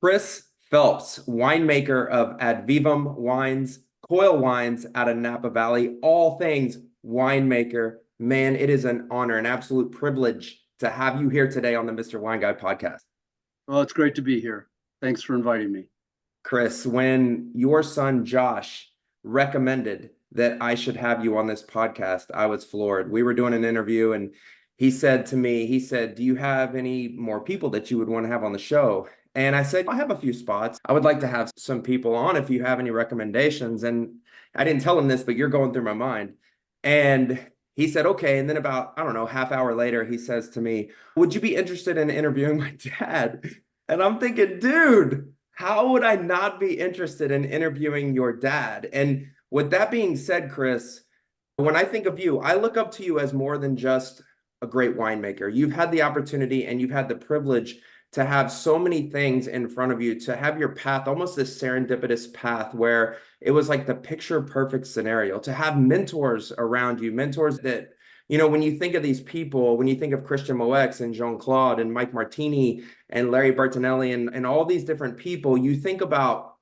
Chris Phelps, winemaker of Vivum Wines, Coil Wines out of Napa Valley, all things winemaker. Man, it is an honor, an absolute privilege to have you here today on the Mr. Wine Guy podcast. Well, it's great to be here. Thanks for inviting me. Chris, when your son Josh recommended that I should have you on this podcast, I was floored. We were doing an interview and he said to me, do you have any more people that you would want to have on the show? And I said, I have a few spots. I would like to have some people on if you have any recommendations. And I didn't tell him this, but you're going through my mind. And he said, okay. And then about, I don't know, half hour later, he says to me, would you be interested in interviewing my dad? And I'm thinking, dude, how would I not be interested in interviewing your dad? And with that being said, Chris, when I think of you, I look up to you as more than just a great winemaker. You've had the opportunity and you've had the privilege to have so many things in front of you, to have your path, almost this serendipitous path where it was like the picture perfect scenario, to have mentors around you, mentors that, when you think of these people, when you think of Christian Moex and Jean-Claude and Mike Martini and Larry Bertinelli and all these different people, you think about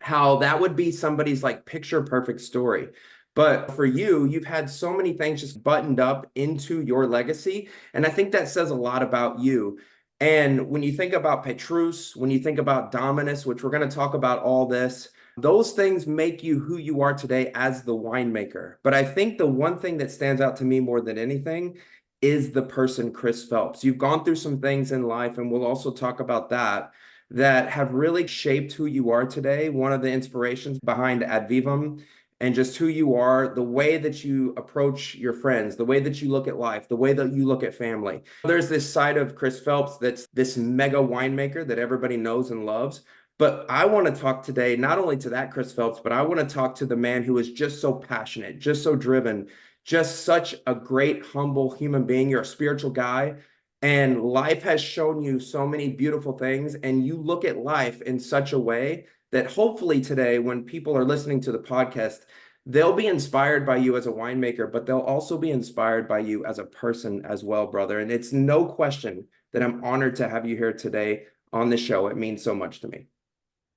how that would be somebody's like picture perfect story. But for you, you've had so many things just buttoned up into your legacy. And I think that says a lot about you. And when you think about Petrus, when you think about Dominus, which we're going to talk about all this, those things make you who you are today as the winemaker. But I think the one thing that stands out to me more than anything is the person Chris Phelps. You've gone through some things in life, and we'll also talk about that have really shaped who you are today. One of the inspirations behind Ad Vivum and just who you are, the way that you approach your friends, the way that you look at life, the way that you look at family. There's this side of Chris Phelps that's this mega winemaker that everybody knows and loves. But I want to talk today, not only to that Chris Phelps, but I want to talk to the man who is just so passionate, just so driven, just such a great, humble human being. You're a spiritual guy. And life has shown you so many beautiful things, and you look at life in such a way that hopefully today, when people are listening to the podcast, they'll be inspired by you as a winemaker, but they'll also be inspired by you as a person as well, brother. And it's no question that I'm honored to have you here today on the show. It means so much to me.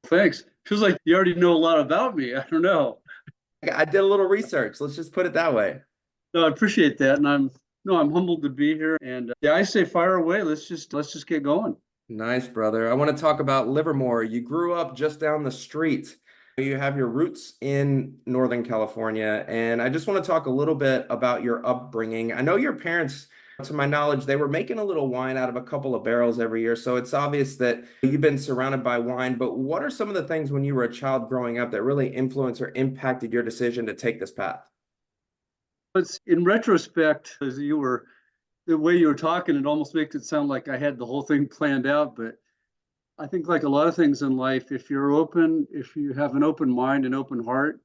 Thanks. Feels like you already know a lot about me. I don't know. I did a little research. Let's just put it that way. No, I appreciate that, and I'm humbled to be here. And yeah, I say fire away. Let's just get going. Nice, brother. I want to talk about Livermore. You grew up just down the street. You have your roots in Northern California, and I just want to talk a little bit about your upbringing. I know your parents, to my knowledge, they were making a little wine out of a couple of barrels every year, so it's obvious that you've been surrounded by wine. But what are some of the things when you were a child growing up that really influenced or impacted your decision to take this path? But in retrospect, the way you were talking, it almost makes it sound like I had the whole thing planned out. But I think like a lot of things in life, if you have an open mind and open heart,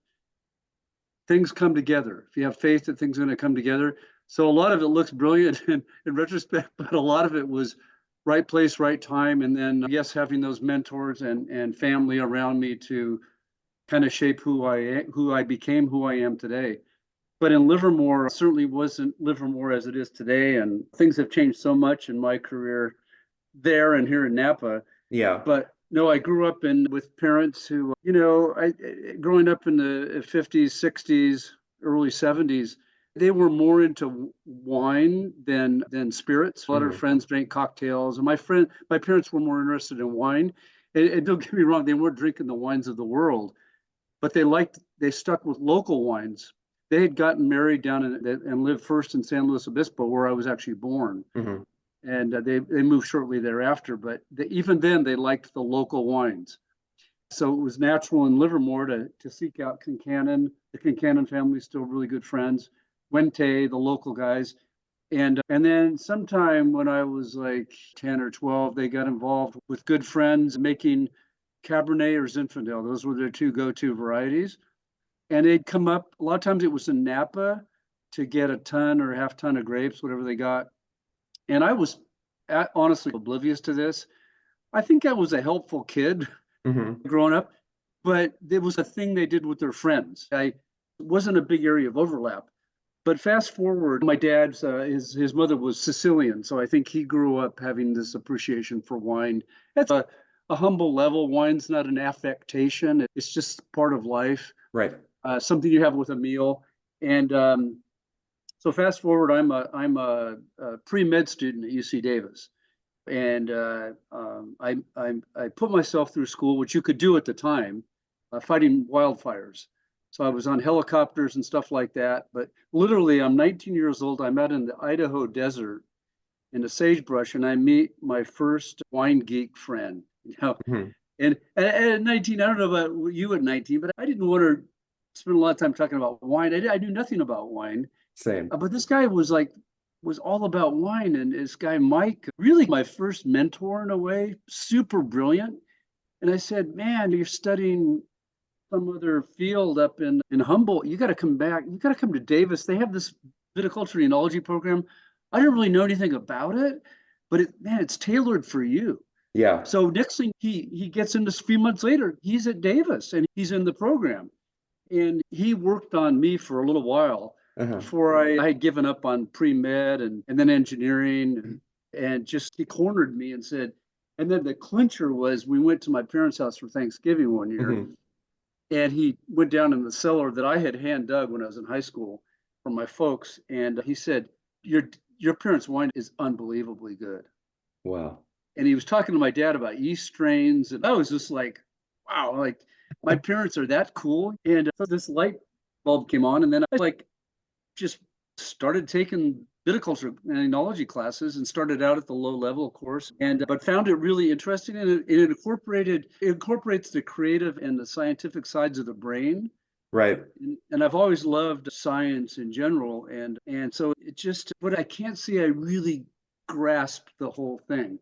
things come together. If you have faith that things are going to come together. So a lot of it looks brilliant in retrospect, but a lot of it was right place, right time. And then, yes, having those mentors and family around me to kind of shape who I became, who I am today. But in Livermore, certainly wasn't Livermore as it is today. And things have changed so much in my career there and here in Napa. Yeah. But no, I grew up with parents who, growing up in the 50s, 60s, early 70s, they were more into wine than spirits. A lot of friends drank cocktails, and my parents were more interested in wine. And don't get me wrong, they weren't drinking the wines of the world, but they stuck with local wines. They had gotten married down and lived first in San Luis Obispo, where I was actually born. Mm-hmm. And they moved shortly thereafter. But even then, they liked the local wines. So it was natural in Livermore to seek out Kincannon. The Kincannon family is still really good friends. Wente, the local guys. And then sometime when I was like 10 or 12, they got involved with good friends making Cabernet or Zinfandel. Those were their two go-to varieties. And they'd come up, a lot of times it was in Napa to get a ton or half ton of grapes, whatever they got. And I was honestly oblivious to this. I think I was a helpful kid growing up, but it was a thing they did with their friends. It wasn't a big area of overlap. But fast forward, my dad's, his mother was Sicilian. So I think he grew up having this appreciation for wine. That's a humble level. Wine's not an affectation. It's just part of life, Right. something you have with a meal. And so fast forward, I'm a pre-med student at UC Davis. And I put myself through school, which you could do at the time, fighting wildfires. So I was on helicopters and stuff like that. But literally, I'm 19 years old. I'm out in the Idaho desert in the sagebrush, and I meet my first wine geek friend. Mhm. And at 19, I don't know about you at 19, but I didn't want to spend a lot of time talking about wine. I knew nothing about wine. Same. But this guy was all about wine. And this guy, Mike, really my first mentor in a way, super brilliant. And I said, man, you're studying some other field up in Humboldt. You got to come back. You got to come to Davis. They have this viticulture enology program. I didn't really know anything about it, but man, it's tailored for you. Yeah. So next thing he gets into a few months later, he's at Davis and he's in the program. And he worked on me for a little while before I had given up on pre-med and then engineering and just he cornered me and said, and then the clincher was we went to my parents' house for Thanksgiving one year and he went down in the cellar that I had hand dug when I was in high school from my folks. And he said, your parents' wine is unbelievably good. Wow. And he was talking to my dad about yeast strains. And I was just like, wow, like my parents are that cool. And so this light bulb came on. And then I just started taking viticulture and enology classes and started out at the low level, of course, and but found it really interesting. And it incorporates the creative and the scientific sides of the brain. Right. And I've always loved science in general. And so it just, but I can't say I really grasped the whole thing.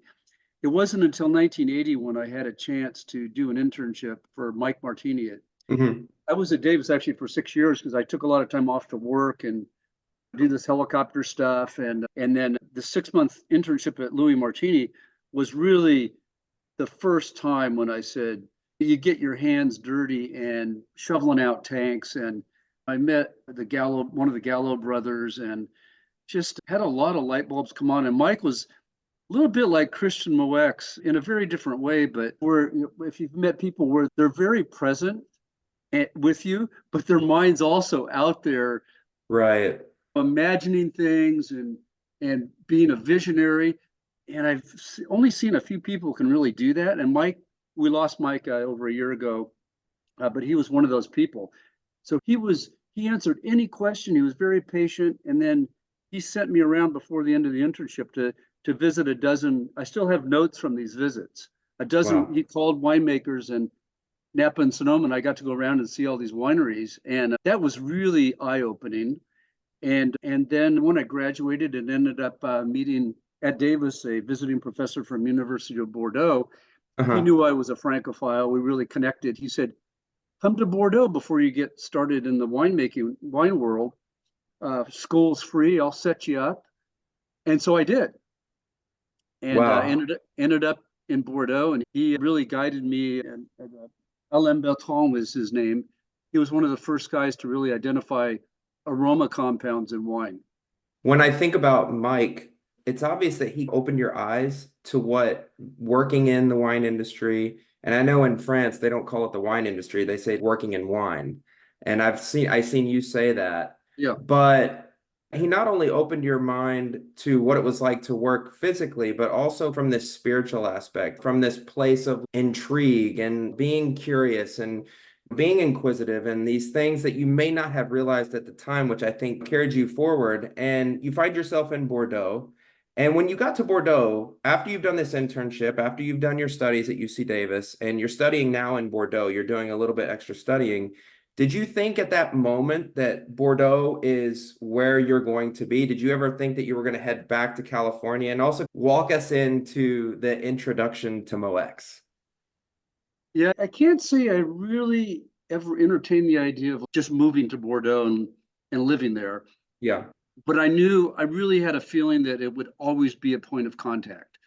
It wasn't until 1980 when I had a chance to do an internship for Mike Martini. I was at Davis actually for 6 years because I took a lot of time off to work and do this helicopter stuff. And then the 6-month internship at Louis Martini was really the first time when I said, you get your hands dirty and shoveling out tanks. And I met one of the Gallo brothers and just had a lot of light bulbs come on. And Mike was a little bit like Christian Moex in a very different way, but if you've met people where they're very present with you, but their mind's also out there, right, imagining things and being a visionary. And I've only seen a few people who can really do that. And Mike, we lost Mike over a year ago, but he was one of those people. So he answered any question. He was very patient, and then he sent me around before the end of the internship to visit a dozen. I still have notes from these visits. A dozen. Wow. He called winemakers in Napa and Sonoma, and I got to go around and see all these wineries, and that was really eye-opening. And then when I graduated and ended up meeting at Davis a visiting professor from University of Bordeaux, he knew I was a Francophile. We really connected. He said, "Come to Bordeaux before you get started in the wine world. School's free. I'll set you up." And so I did. And wow. ended up in Bordeaux, and he really guided me. And Alain Bertrand was his name. He was one of the first guys to really identify aroma compounds in wine. When I think about Mike, it's obvious that he opened your eyes to what working in the wine industry, and I know in France they don't call it the wine industry, they say working in wine. And I've seen you say that. Yeah. But he not only opened your mind to what it was like to work physically, but also from this spiritual aspect, from this place of intrigue and being curious and being inquisitive and these things that you may not have realized at the time, which I think carried you forward. And you find yourself in Bordeaux. And when you got to Bordeaux, after you've done this internship, after you've done your studies at UC Davis, and you're studying now in Bordeaux, you're doing a little bit extra studying. Did you think at that moment that Bordeaux is where you're going to be? Did you ever think that you were going to head back to California? And also walk us into the introduction to Moex. Yeah, I can't say I really ever entertained the idea of just moving to Bordeaux and living there. Yeah. But I really had a feeling that it would always be a point of contact.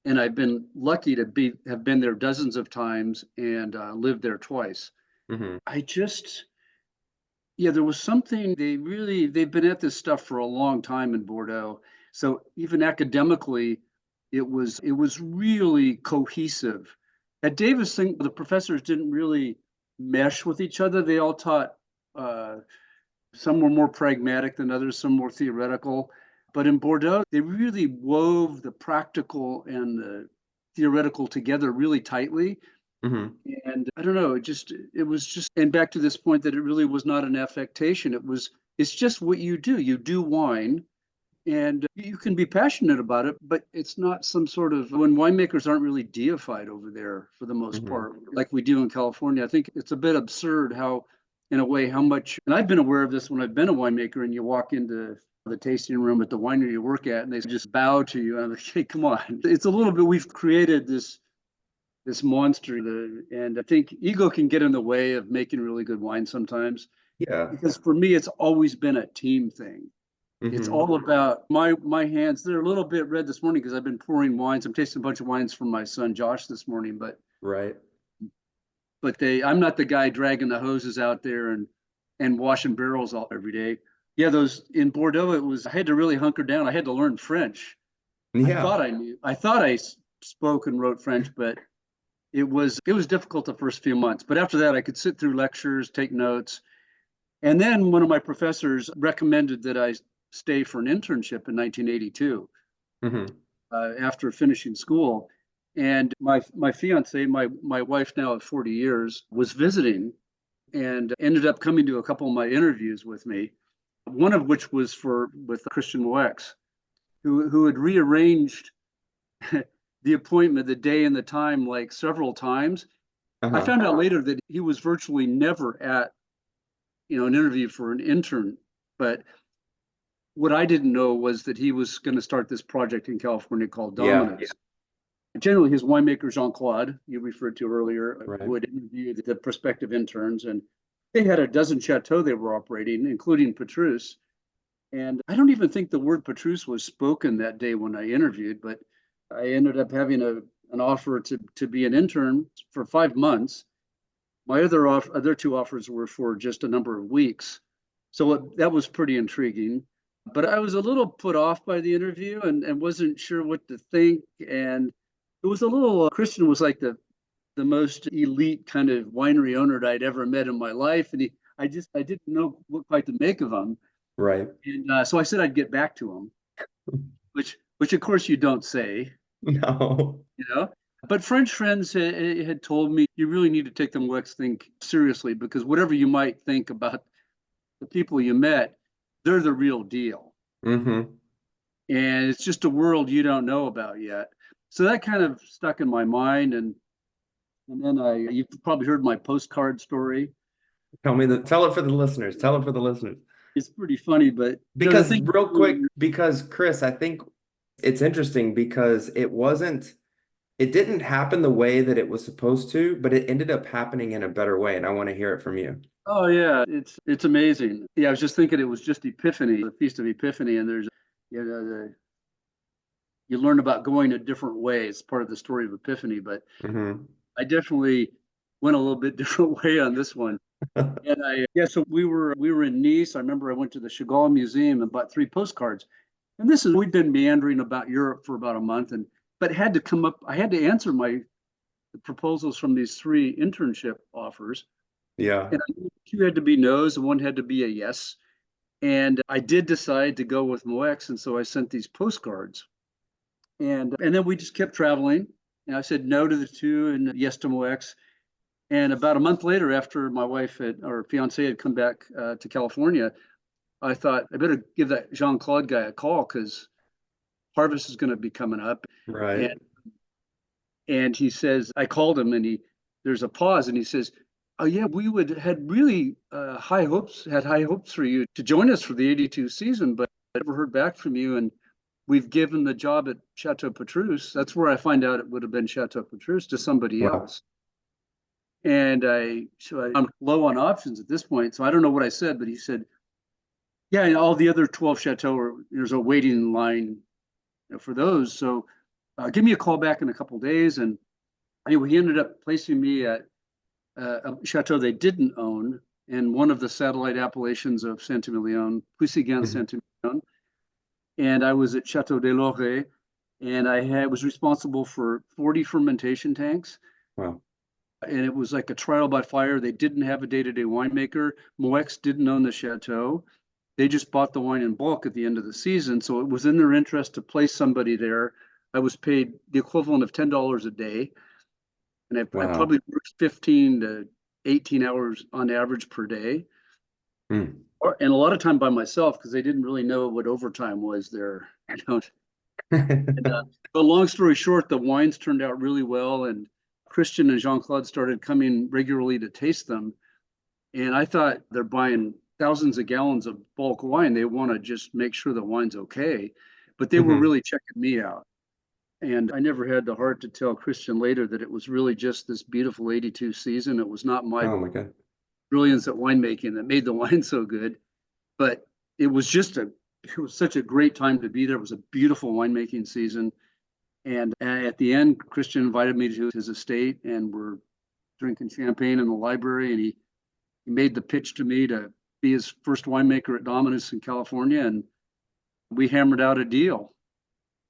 And I've been lucky to have been there dozens of times and lived there twice. I just, there was something, they've been at this stuff for a long time in Bordeaux. So even academically, it was really cohesive. At Davis, the professors didn't really mesh with each other. They all taught, some were more pragmatic than others, some more theoretical. But in Bordeaux, they really wove the practical and the theoretical together really tightly. Hmm. And I don't know, it was just, and back to this point that it really was not an affectation. It's just what you do. You do wine and you can be passionate about it, but it's not some sort of, when winemakers aren't really deified over there for the most Hmm. part, like we do in California. I think it's a bit absurd how, in a way, how much, and I've been aware of this when I've been a winemaker and you walk into the tasting room at the winery you work at and they just bow to you. And I'm like, hey, come on. It's a little bit, we've created this monster, and I think ego can get in the way of making really good wine sometimes. Yeah. Because for me, it's always been a team thing. It's Hmm. all about my hands. They're a little bit red this morning because I've been pouring wines. I'm tasting a bunch of wines from my son Josh this morning, Right. but I'm not the guy dragging the hoses out there and washing barrels all every day. Yeah, those in Bordeaux, I had to really hunker down. I had to learn French. I Yeah. thought I knew. I thought I spoke and wrote French, but it was difficult the first few months. But after that, I could sit through lectures, take notes. And then one of my professors recommended that I stay for an internship in 1982 Hmm. after finishing school. And my fiance, my wife now of 40 years, was visiting and ended up coming to a couple of my interviews with me. One of which was with Christian Moex, who had rearranged the appointment, the day and the time, like several times. I Uh-huh. found out later that he was virtually never at an interview for an intern, but what I didn't know was that he was going to start this project in California called Yeah. Dominus. Generally, his winemaker, Jean Claude, you referred to earlier, Right. would interview the prospective interns. And they had a dozen chateaux they were operating, including Petrus. And I don't even think the word Petrus was spoken that day when I interviewed, but I ended up having an offer to be an intern for 5 months. My other two offers were for just a number of weeks. So that was pretty intriguing. But I was a little put off by the interview and wasn't sure what to think. And it was a little, Christian was like the most elite kind of winery owner I'd ever met in my life. And I didn't know what quite to make of him. Right. And so I said I'd get back to him, which of course you don't say, No. you know. But French friends had told me you really need to take the Mouex thing seriously because whatever you might think about the people you met, they're the real deal. Hmm. And it's just a world you don't know about yet. So that kind of stuck in my mind. And then you've probably heard my postcard story. Tell it for the listeners. Tell it for the listeners. It's pretty funny, but the Because thing, real quick, because Chris, I think it's interesting because it didn't happen the way that it was supposed to, but it ended up happening in a better way. And I want to hear it from you. oh yeah, it's amazing. Yeah, I was just thinking it was just Epiphany, the Feast of Epiphany, and there's you learn about going a different way. It's part of the story of Epiphany, but Hmm. I definitely went a little bit different way on this one. And so we were in Nice. I remember I went to the Chagall Museum and bought 3 postcards. And we'd been meandering about Europe for about a month, but had to come up. I had to answer the proposals from these 3 internship offers, Yeah. and 2 had to be no's and 1 had to be a yes. And I did decide to go with Moex, and so I sent these postcards. And then we just kept traveling. And I said no to the 2 and yes to Moex. And about a month later, after my wife or fiance had come back to California, I thought I better give that Jean Claude guy a call because harvest is going to be coming up. Right. And he says, I called him and there's a pause and he says, oh yeah, we had really high hopes for you to join us for the 82 season, but I never heard back from you. And we've given the job at Chateau Petrus. That's where I find out it would have been Chateau Petrus to somebody Wow. else. And I'm low on options at this point. So I don't know what I said, but he said, yeah, and all the other 12 Chateau, there's a waiting line for those. So give me a call back in a couple of days. And anyway, he ended up placing me at a chateau they didn't own in one of the satellite appellations of Saint-Emilion, Puisigan Mhm. Saint-Emilion. And I was at Chateau des Laurets, and was responsible for 40 fermentation tanks. Wow. And it was like a trial by fire. They didn't have a day-to-day winemaker. Moex didn't own the chateau. They just bought the wine in bulk at the end of the season. So it was in their interest to place somebody there. I was paid the equivalent of $10 a day. And I Wow. probably worked 15 to 18 hours on average per day. Mm. And a lot of time by myself because they didn't really know what overtime was there. But long story short, the wines turned out really well. And Christian and Jean-Claude started coming regularly to taste them. And I thought they're buying thousands of gallons of bulk wine. They want to just make sure the wine's okay. But they were Hmm. really checking me out. And I never had the heart to tell Christian later that it was really just this beautiful 82 season. It was not my Oh my God. brilliance at winemaking that made the wine so good, but it was it was such a great time to be there. It was a beautiful winemaking season. And at the end, Christian invited me to his estate and we're drinking champagne in the library. And he made the pitch to me to be his first winemaker at Dominus in California. And we hammered out a deal.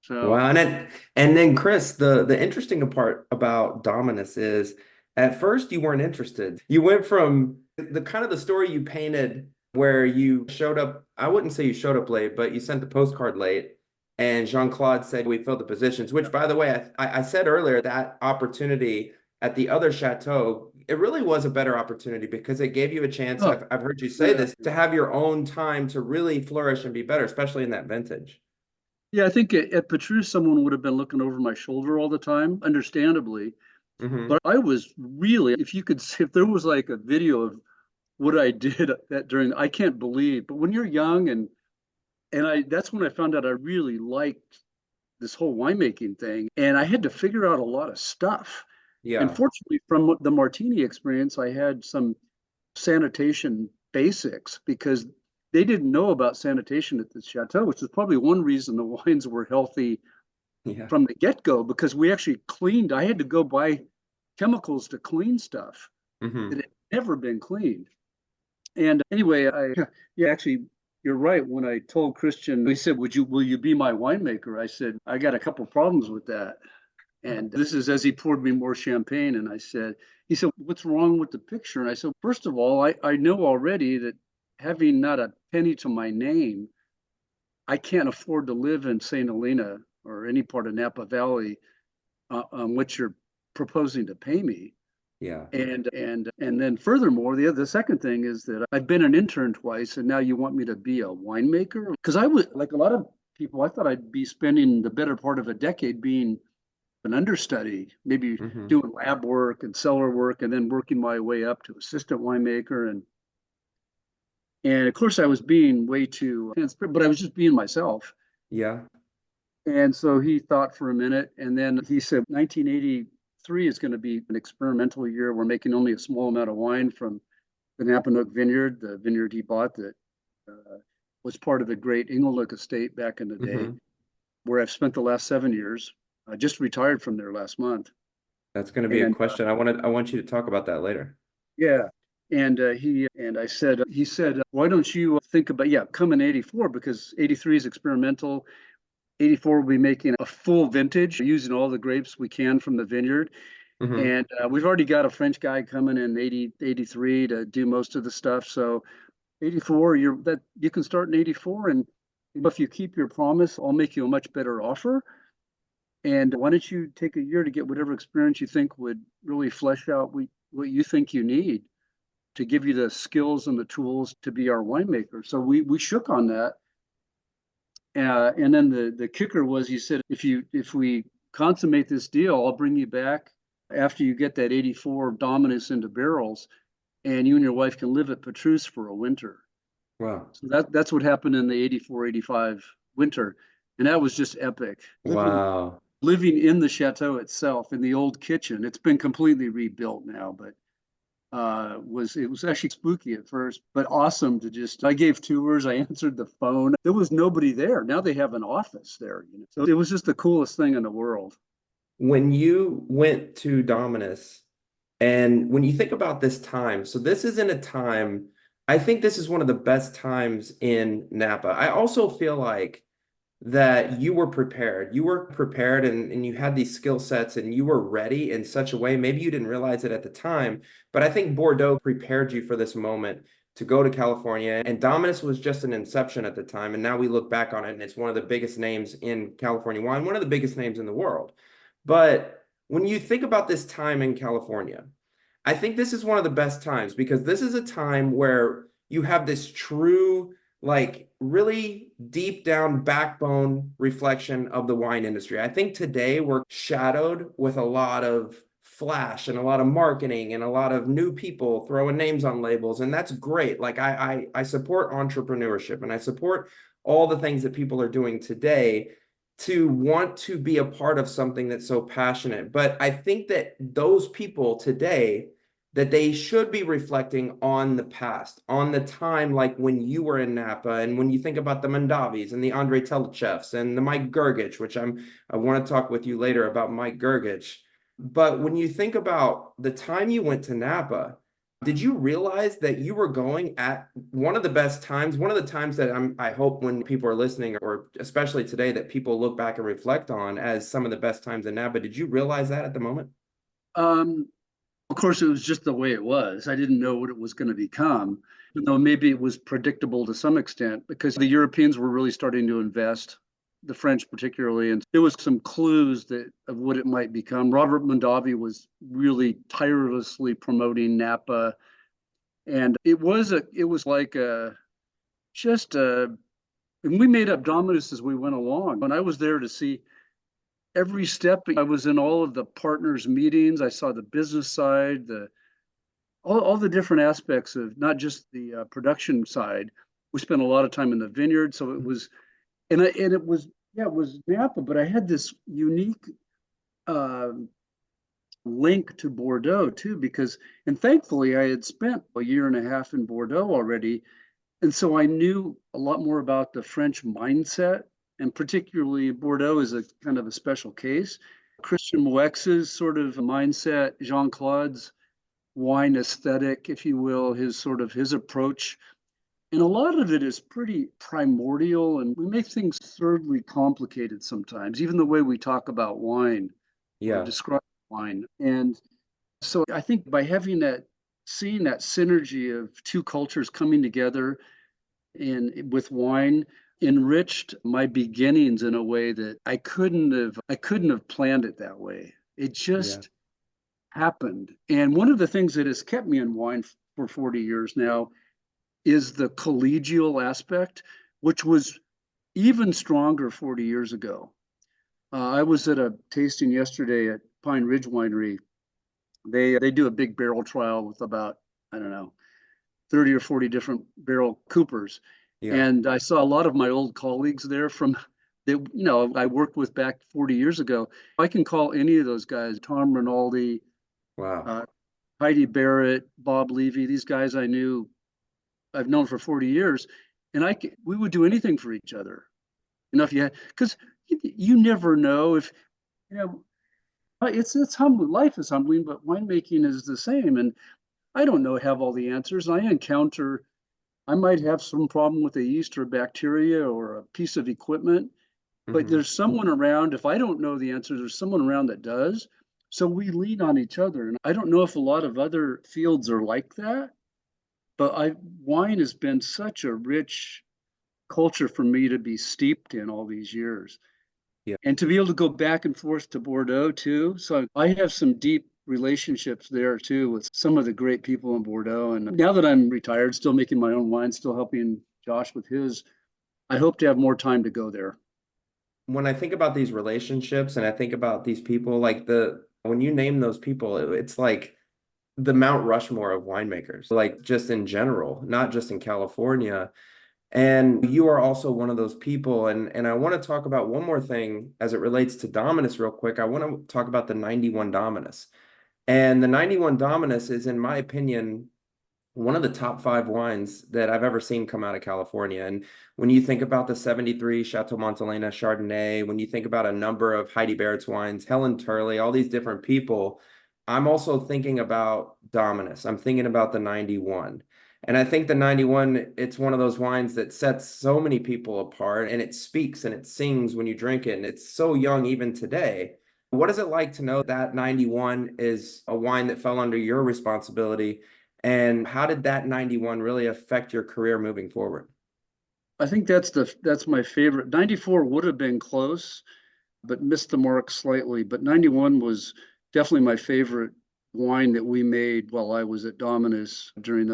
So Wow. And then Chris, the interesting part about Dominus is at first you weren't interested. You went from the kind of the story you painted where you showed up, I wouldn't say you showed up late, but you sent the postcard late. And Jean-Claude said we filled the positions, which by the way, I said earlier that opportunity at the other chateau, it really was a better opportunity because it gave you a chance, oh, I've heard you say yeah. this, to have your own time to really flourish and be better, especially in that vintage. Yeah, I think at Petrus, someone would have been looking over my shoulder all the time, understandably. Hmm. But I was really, if you could see, if there was like a video of what I did that during, I can't believe. But when you're young and that's when I found out I really liked this whole winemaking thing, and I had to figure out a lot of stuff. And Yeah. fortunately, from the martini experience, I had some sanitation basics because they didn't know about sanitation at the chateau, which is probably one reason the wines were healthy Yeah. from the get-go because we actually cleaned. I had to go buy chemicals to clean stuff that Hmm. had never been cleaned. And anyway, yeah, actually, you're right. When I told Christian, he said, will you be my winemaker? I said, I got a couple problems with that. And this is as he poured me more champagne. And he said, what's wrong with the picture? And I said, first of all, I know already that having not a penny to my name, I can't afford to live in St. Helena or any part of Napa Valley on what you're proposing to pay me. Yeah. And then furthermore, the second thing is that I've been an intern twice, and now you want me to be a winemaker? Because I was like a lot of people, I thought I'd be spending the better part of a decade being an understudy, maybe Hmm. doing lab work and cellar work, and then working my way up to assistant winemaker. And of course, I was being way too transparent, but I was just being myself. Yeah. And so he thought for a minute, and then he said, 1983 is going to be an experimental year. We're making only a small amount of wine from the Napanook vineyard, the vineyard he bought that was part of the great Inglenook estate back in the day, Hmm. where I've spent the last 7 years. I just retired from there last month. That's going to be a And question. I want you to talk about that later. yeah, he said, why don't you think about, yeah, come in 84 because 83 is experimental. 84 will be making a full vintage using all the grapes we can from the vineyard. Hmm. And we've already got a French guy coming in 83 to do most of the stuff. So 84, you can start in 84. And if you keep your promise, I'll make you a much better offer. And why don't you take a year to get whatever experience you think would really flesh out what you think you need to give you the skills and the tools to be our winemaker. So we shook on that. And then the kicker was he said, if we consummate this deal, I'll bring you back after you get that 84 Dominus into barrels, and you and your wife can live at Petrus for a winter. Wow. So that's what happened in the 84-85 winter. And that was just epic. Wow. Living in the chateau itself, in the old kitchen. It's been completely rebuilt now, but it was actually spooky at first, but awesome to just. I gave tours, I answered the phone. There was nobody there. Now they have an office there, So it was just the coolest thing in the world. When you went to Dominus, and when you think about this time, so this isn't a time, I think this is one of the best times in Napa. I also feel like that you were prepared. You were prepared and you had these skill sets and you were ready in such a way. Maybe you didn't realize it at the time, but I think Bordeaux prepared you for this moment to go to California. And Dominus was just an inception at the time. And now we look back on it and it's one of the biggest names in California wine, one of the biggest names in the world. But when you think about this time in California, I think this is one of the best times because this is a time where you have this true, like really deep down backbone reflection of the wine industry. I think today we're shadowed with a lot of flash and a lot of marketing and a lot of new people throwing names on labels, and that's great. Like I support entrepreneurship and I support all the things that people are doing today to want to be a part of something that's so passionate. But I think that those people today that they should be reflecting on the past, on the time like when you were in Napa, and when you think about the Mondavis and the Andre Telechevs and the Mike Gergich, which I want to talk with you later about Mike Gergich. But when you think about the time you went to Napa, did you realize that you were going at one of the best times, one of the times that I hope when people are listening, or especially today, that people look back and reflect on as some of the best times in Napa? Did you realize that at the moment? Um, of course, it was just the way it was. I didn't know what it was going to become, even though maybe it was predictable to some extent because the Europeans were really starting to invest, the French particularly, and there was some clues that of what it might become. Robert Mondavi was really tirelessly promoting Napa, and it was like a just a, and we made up Dominus as we went along. And I was there to see every step. I was in all of the partners meetings. I saw the business side, the all the different aspects of not just the production side. We spent a lot of time in the vineyard, so it was, and it was, yeah, it was Napa, but I had this unique uh, link to Bordeaux too, because, and thankfully I had spent a year and a half in Bordeaux already, and so I knew a lot more about the French mindset, and particularly Bordeaux is a kind of a special case. Christian Mouex's sort of mindset, Jean Claude's wine aesthetic, if you will, his sort of his approach. And a lot of it is pretty primordial, and we make things absurdly complicated sometimes, even the way we talk about wine or Yeah. describe wine. And so I think by having that, seeing that synergy of two cultures coming together in with wine enriched my beginnings in a way that I couldn't have planned it that way. It Yeah. just happened. And one of the things that has kept me in wine for 40 years now is the collegial aspect, which was even stronger 40 years ago. I was at a tasting yesterday at Pine Ridge Winery. They do a big barrel trial with about, I don't know, 30 or 40 different barrel coopers. Yeah. And I saw a lot of my old colleagues there from that, you know, I worked with back 40 years ago. I can call any of those guys, Tom Rinaldi, Wow. uh, Heidi Barrett, Bob Levy, these guys I've known for 40 years. And we would do anything for each other. You know, if you had, because you never know if, you know, it's humbling. Life is humbling, but winemaking is the same. And I don't know, have all the answers. I might have some problem with a yeast or bacteria or a piece of equipment, but Hmm. there's someone around. If I don't know the answer, there's someone around that does. So we lean on each other. And I don't know if a lot of other fields are like that, but wine has been such a rich culture for me to be steeped in all these years. Yeah. And to be able to go back and forth to Bordeaux too. So I have some deep relationships there too with some of the great people in Bordeaux. And now that I'm retired, still making my own wine, still helping Josh with his, I hope to have more time to go there. When I think about these relationships and I think about these people, like the when you name those people, it's like the Mount Rushmore of winemakers, like just in general, not just in California. And you are also one of those people. And I want to talk about one more thing as it relates to Dominus real quick. I want to talk about the 91 Dominus. And the 91 Dominus is, in my opinion, one of the top five wines that I've ever seen come out of California. And when you think about the 73 Chateau Montelena Chardonnay, when you think about a number of Heidi Barrett's wines, Helen Turley, all these different people, I'm also thinking about Dominus. I'm thinking about the 91. And I think the 91, it's one of those wines that sets so many people apart, and it speaks and it sings when you drink it. And it's so young even today. What is it like to know that 91 is a wine that fell under your responsibility? And how did that 91 really affect your career moving forward? I think that's my favorite. 94 would have been close, but missed the mark slightly. But 91 was definitely my favorite wine that we made while I was at Dominus during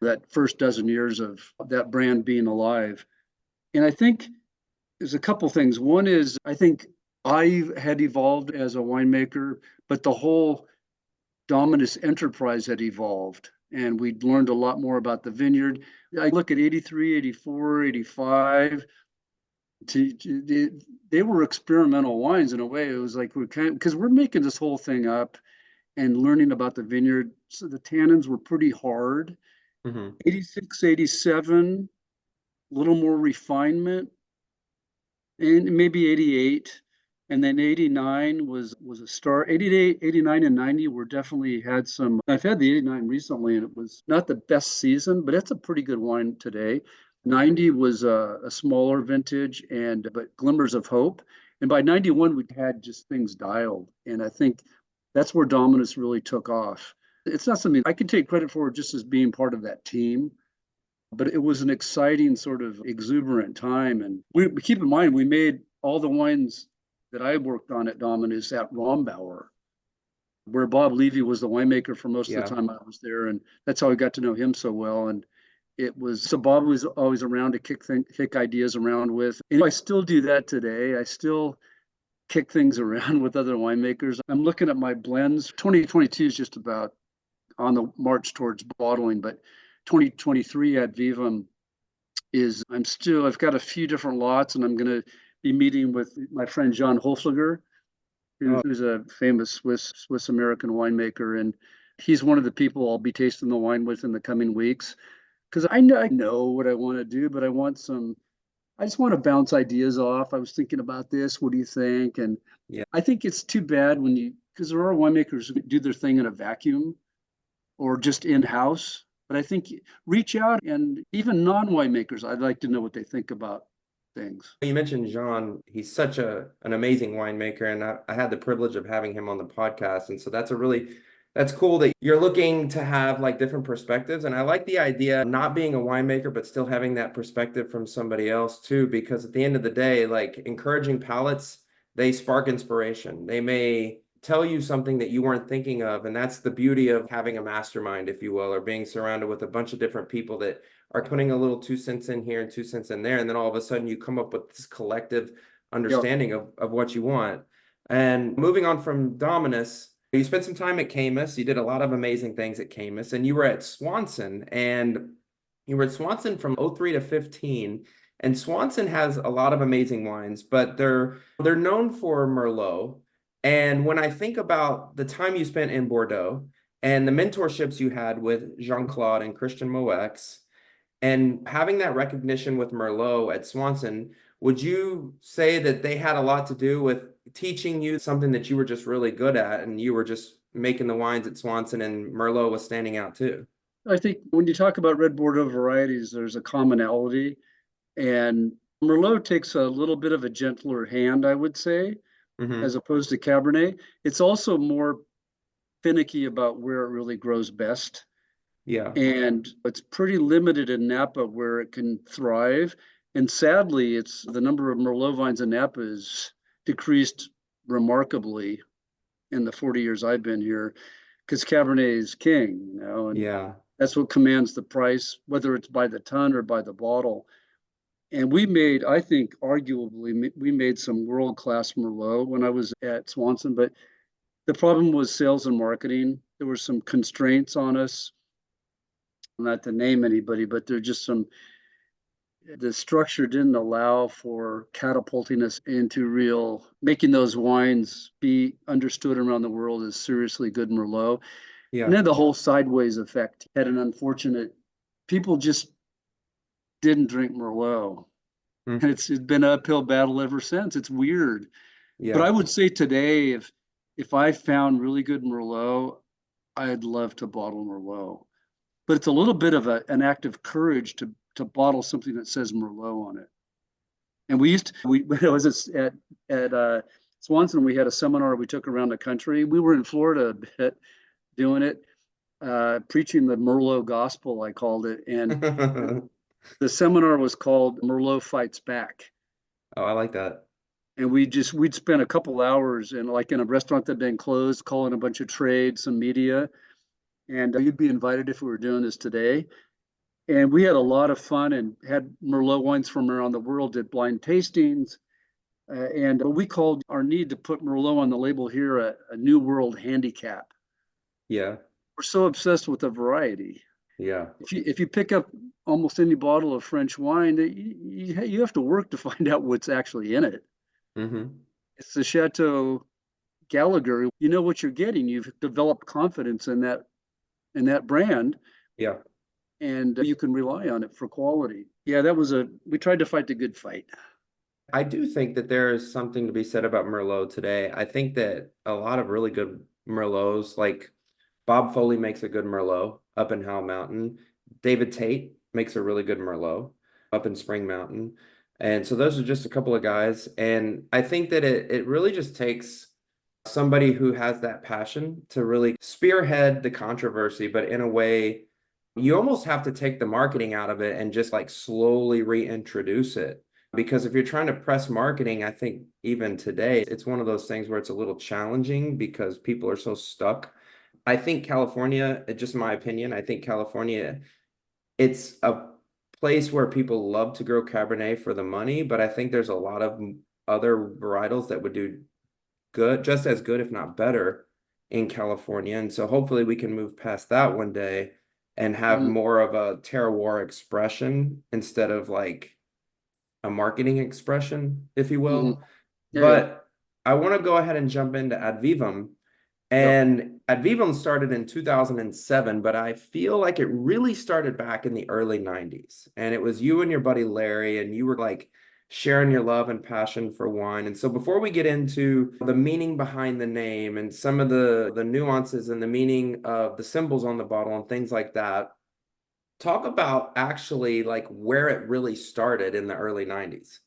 that first dozen years of that brand being alive. And I think there's a couple things. One is I think I had evolved as a winemaker, but the whole Dominus enterprise had evolved. And we'd learned a lot more about the vineyard. I look at 83, 84, 85. They were experimental wines in a way. It was like because we're making this whole thing up and learning about the vineyard. So the tannins were pretty hard. Hmm. 86, 87, a little more refinement, and maybe 88. And then 89 was a start. 88, 89, and 90 were definitely had some. I've had the 89 recently, and it was not the best season, but it's a pretty good wine today. 90 was a smaller vintage, but glimmers of hope. And by 91, we had just things dialed. And I think that's where Dominus really took off. It's not something I can take credit for just as being part of that team, but it was an exciting sort of exuberant time. And we keep in mind, we made all the wines that I worked on at Dominus at Rombauer, where Bob Levy was the winemaker for most of Yeah. the time I was there. And that's how I got to know him so well. And it was so Bob was always around to kick ideas around with. And I still do that today. I still kick things around with other winemakers. I'm looking at my blends. 2022 is just about on the march towards bottling, but 2023 at Vivum I've got a few different lots, and I'm going to be meeting with my friend John Hofliger, Oh, who's a famous Swiss American winemaker, and he's one of the people I'll be tasting the wine with in the coming weeks. Because I know what I want to do, but I just want to bounce ideas off. I was thinking about this. What do you think? And yeah. I think it's too bad because there are winemakers who do their thing in a vacuum or just in-house. But I think reach out, and even non-winemakers, I'd like to know what they think about things. You mentioned John. He's such an amazing winemaker, and I had the privilege of having him on the podcast. And so that's cool that you're looking to have like different perspectives. And I like the idea of not being a winemaker, but still having that perspective from somebody else too, because at the end of the day, like encouraging palates, they spark inspiration. They may tell you something that you weren't thinking of. And that's the beauty of having a mastermind, if you will, or being surrounded with a bunch of different people that are putting a little 2 cents in here and 2 cents in there. And then all of a sudden you come up with this collective Yeah. understanding of what you want. And moving on from Dominus, you spent some time at Caymus. You did a lot of amazing things at Caymus, and you were at Swanson, and you were at Swanson from '03 to 15. And Swanson has a lot of amazing wines, but they're known for Merlot. And when I think about the time you spent in Bordeaux and the mentorships you had with Jean-Claude and Christian Moex, and having that recognition with Merlot at Swanson, would you say that they had a lot to do with teaching you something that you were just really good at and you were just making the wines at Swanson and Merlot was standing out too? I think when you talk about red Bordeaux varieties, there's a commonality, and Merlot takes a little bit of a gentler hand, I would say, as Hmm. opposed to Cabernet. It's also more finicky about where it really grows best. Yeah. And it's pretty limited in Napa where it can thrive. And sadly, it's the number of Merlot vines in Napa is decreased remarkably in the 40 years I've been here because Cabernet is king, and Yeah. that's what commands the price, whether it's by the ton or by the bottle. And I think, arguably, we made some world-class Merlot when I was at Swanson, but the problem was sales and marketing. There were some constraints on us, not to name anybody, but there are just the structure didn't allow for catapulting us into making those wines be understood around the world as seriously good Merlot. And Yeah. then the whole sideways effect had an unfortunate, people just didn't drink Merlot. Mm. And it's been an uphill battle ever since. It's weird. But Yeah. I would say today, if I found really good Merlot, I'd love to bottle Merlot. but it's a little bit of an act of courage to bottle something that says Merlot on it. And when I was at Swanson, we had a seminar we took around the country. We were in Florida a bit doing it, preaching the Merlot gospel, I called it. And the seminar was called Merlot Fights Back. Oh, I like that. And we'd spend a couple hours in a restaurant that had been closed, calling a bunch of trade, some media. And you'd be invited if we were doing this today. And we had a lot of fun and had Merlot wines from around the world, did blind tastings. And we called our need to put Merlot on the label here a New World handicap. Yeah. We're so obsessed with the variety. Yeah. If you pick up almost any bottle of French wine, you have to work to find out what's actually in it. Mm-hmm. It's the Chateau Gallagher. You know what you're getting. You've developed confidence in that brand. Yeah. And you can rely on it for quality. Yeah, we tried to fight the good fight. I do think that there is something to be said about Merlot today. I think that a lot of really good Merlots, like Bob Foley makes a good Merlot up in Howell Mountain. David Tate makes a really good Merlot up in Spring Mountain. And so those are just a couple of guys. And I think that it really just takes somebody who has that passion to really spearhead the controversy, but in a way, you almost have to take the marketing out of it and just like slowly reintroduce it. Because if you're trying to press marketing, I think even today, it's one of those things where it's a little challenging because people are so stuck. I think California, just my opinion, I think California, it's a place where people love to grow Cabernet for the money, but I think there's a lot of other varietals that would do good, just as good, if not better, in California. And so hopefully we can move past that one day and have more of a terroir expression instead of like a marketing expression, if you will. Mm-hmm. Yeah, But I want to go ahead and jump into Ad Vivum. And Ad Vivum started in 2007, but I feel like it really started back in the early 90s. And it was you and your buddy Larry, and you were like sharing your love and passion for wine. And so before we get into the meaning behind the name and some of the nuances and the meaning of the symbols on the bottle and things like that, talk about actually like where it really started in the early 90s.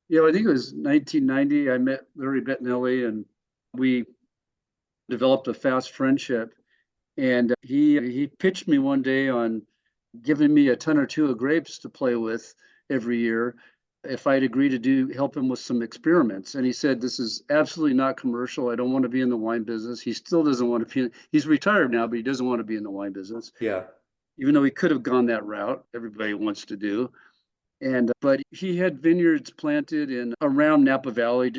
Yeah, I think it was 1990. I met Larry Bettinelli and we developed a fast friendship. And he pitched me one day on giving me a ton or two of grapes to play with every year if I'd agree to help him with some experiments. And he said, this is absolutely not commercial. I don't want to be in the wine business. He still doesn't want to be, he's retired now, but he doesn't want to be in the wine business. Yeah. Even though he could have gone that route, everybody wants to do. But he had vineyards planted in around Napa Valley,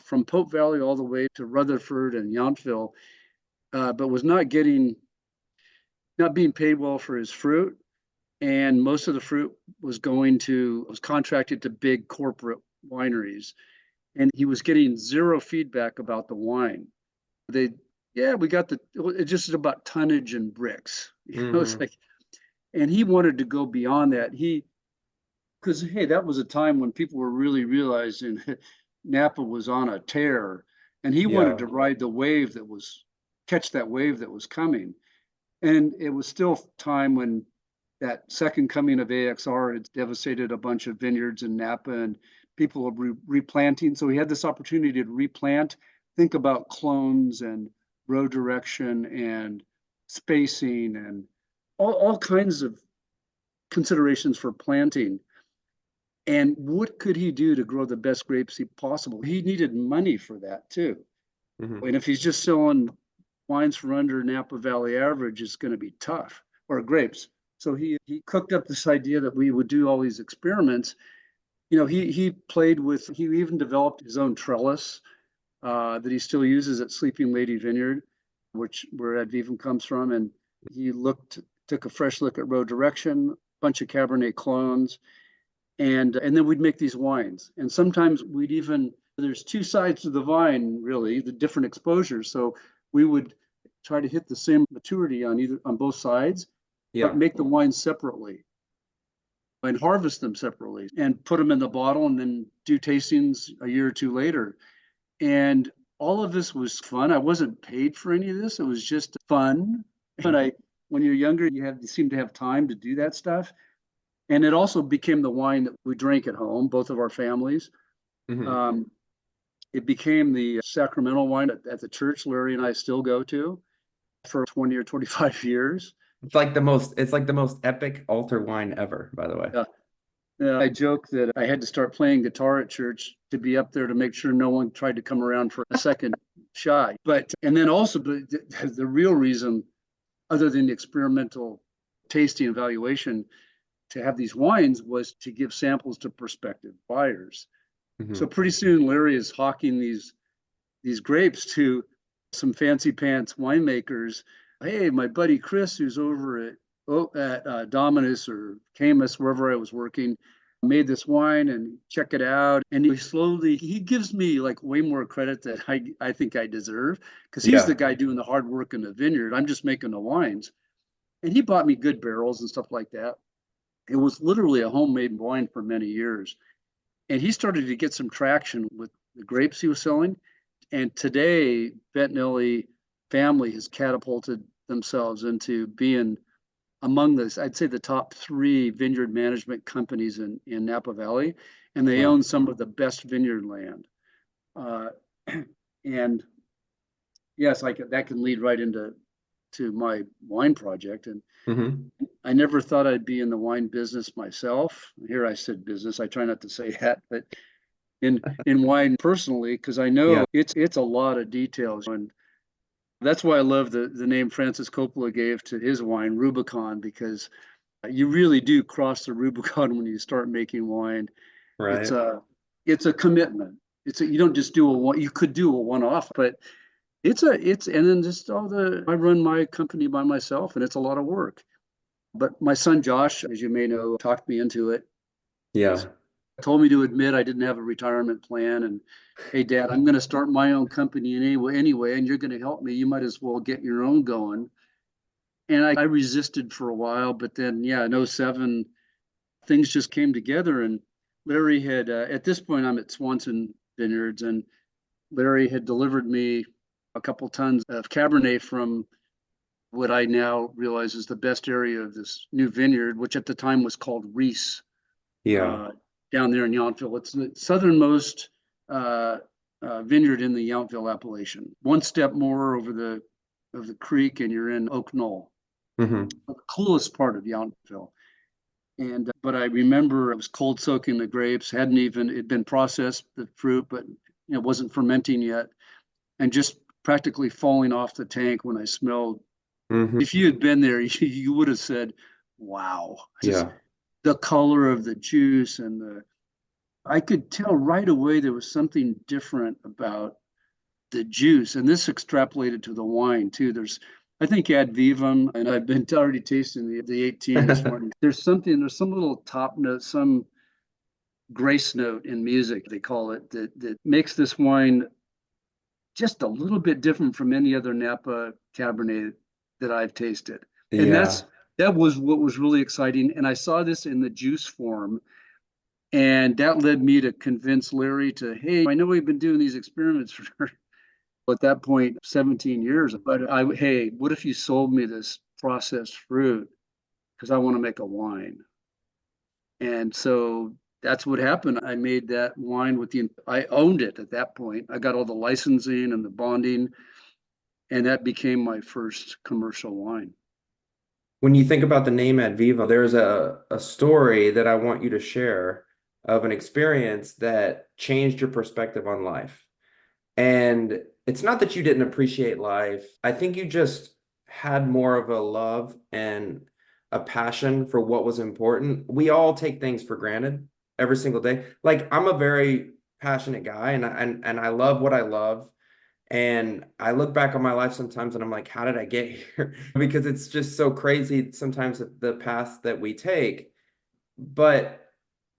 from Pope Valley all the way to Rutherford and Yountville, but was not being paid well for his fruit. And most of the fruit was contracted to big corporate wineries. And he was getting zero feedback about the wine. We got it's just about tonnage and bricks. You know, it's like, and he wanted to go beyond that. Because, hey, that was a time when people were really realizing Napa was on a tear. And he wanted to ride the wave catch that wave that was coming. And it was still time when that second coming of AXR had devastated a bunch of vineyards in Napa and people were replanting. So he had this opportunity to replant, think about clones and row direction and spacing and all kinds of considerations for planting. And what could he do to grow the best grapes possible? He needed money for that too. And if he's just selling wines for under Napa Valley average, it's going to be tough, or grapes. So he cooked up this idea that we would do all these experiments. You know, he even developed his own trellis that he still uses at Sleeping Lady Vineyard, where Ad Vivum comes from. And he took a fresh look at row direction, bunch of Cabernet clones, and then we'd make these wines. And sometimes there's two sides to the vine, really, the different exposures. So we would try to hit the same maturity on both sides, but make the wines separately and harvest them separately and put them in the bottle and then do tastings a year or two later. And all of this was fun. I wasn't paid for any of this. It was just fun. And when you're younger, you seem to have time to do that stuff. And it also became the wine that we drank at home, both of our families. Mhm. Um, it became the sacramental wine at the church Larry and I still go to for 20 or 25 years. It's like the most epic altar wine ever, by the way. Uh, I joke that I had to start playing guitar at church to be up there to make sure no one tried to come around for a second shot. But, and then also the real reason, other than the experimental tasting and evaluation, to have these wines was to give samples to prospective buyers. So Mhm. pretty soon Larry is hawking these grapes to some fancy pants winemakers. Hey, my buddy Chris, who's over at Dominus or Camus, wherever I was working, made this wine and check it out. And he gives me like way more credit than I think I deserve because he's the Yeah. guy doing the hard work in the vineyard. I'm just making the wines. And he bought me good barrels and stuff like that. It was literally a homemade wine for many years. And he started to get some traction with the grapes he was selling. And today, Bettinelli family has catapulted themselves into being among this, I'd say the top three vineyard management companies in Napa Valley, and they Wow. own some of the best vineyard land. Uh, and yes, that can lead right into my wine project. And Mhm. I never thought I'd be in the wine business myself. Here I said business. I try not to say that, but in wine personally, because I know Yeah. it's a lot of details. And that's why I love the name Francis Coppola gave to his wine, Rubicon, because you really do cross the Rubicon when you start making wine. It's Right. a commitment. You don't just do a one. You could do a one off, but and then just I run my company by myself, and it's a lot of work. But my son Josh, as you may know, talked me into it. He's Yeah. told me to admit I didn't have a retirement plan, and hey, Dad, I'm going to start my own company anyway, and you're going to help me. You might as well get your own going. And I resisted for a while, but then yeah, in '07, things just came together, and Larry had at this point I'm at Swanson Vineyards, and Larry had delivered me a couple tons of Cabernet from what I now realize is the best area of this new vineyard, which at the time was called Reese, Yeah. uh, down there in Yountville. It's the southernmost vineyard in the Yountville appellation. One step more over the creek, and you're in Oak Knoll, Mhm. the coolest part of Yountville. And but I remember I was cold soaking the grapes, hadn't even it'd been processed the fruit, but it wasn't fermenting yet, and just practically falling off the tank when I smelled. Mhm. If you had been there, you would have said, "Wow!" Just Yeah. the color of the juice and I could tell right away there was something different about the juice, and this extrapolated to the wine too. I think you had Vivum, and I've been already tasting the 18 this morning. There's some little top note, some grace note in music, they call it, that makes this wine just a little bit different from any other Napa Cabernet that I've tasted. And Yeah. that was what was really exciting. And I saw this in the juice form. And that led me to convince Larry to, hey, I know we've been doing these experiments for at that point 17 years, but hey, what if you sold me this processed fruit? Because I want to make a wine. And so that's what happened. I made that wine I owned it at that point. I got all the licensing and the bonding, and that became my first commercial wine. When you think about the name Ad Viva, there's a story that I want you to share of an experience that changed your perspective on life. And it's not that you didn't appreciate life. I think you just had more of a love and a passion for what was important. We all take things for granted every single day. Like I'm a very passionate guy and I love what I love. And I look back on my life sometimes and I'm like, how did I get here? Because it's just so crazy sometimes the path that we take. But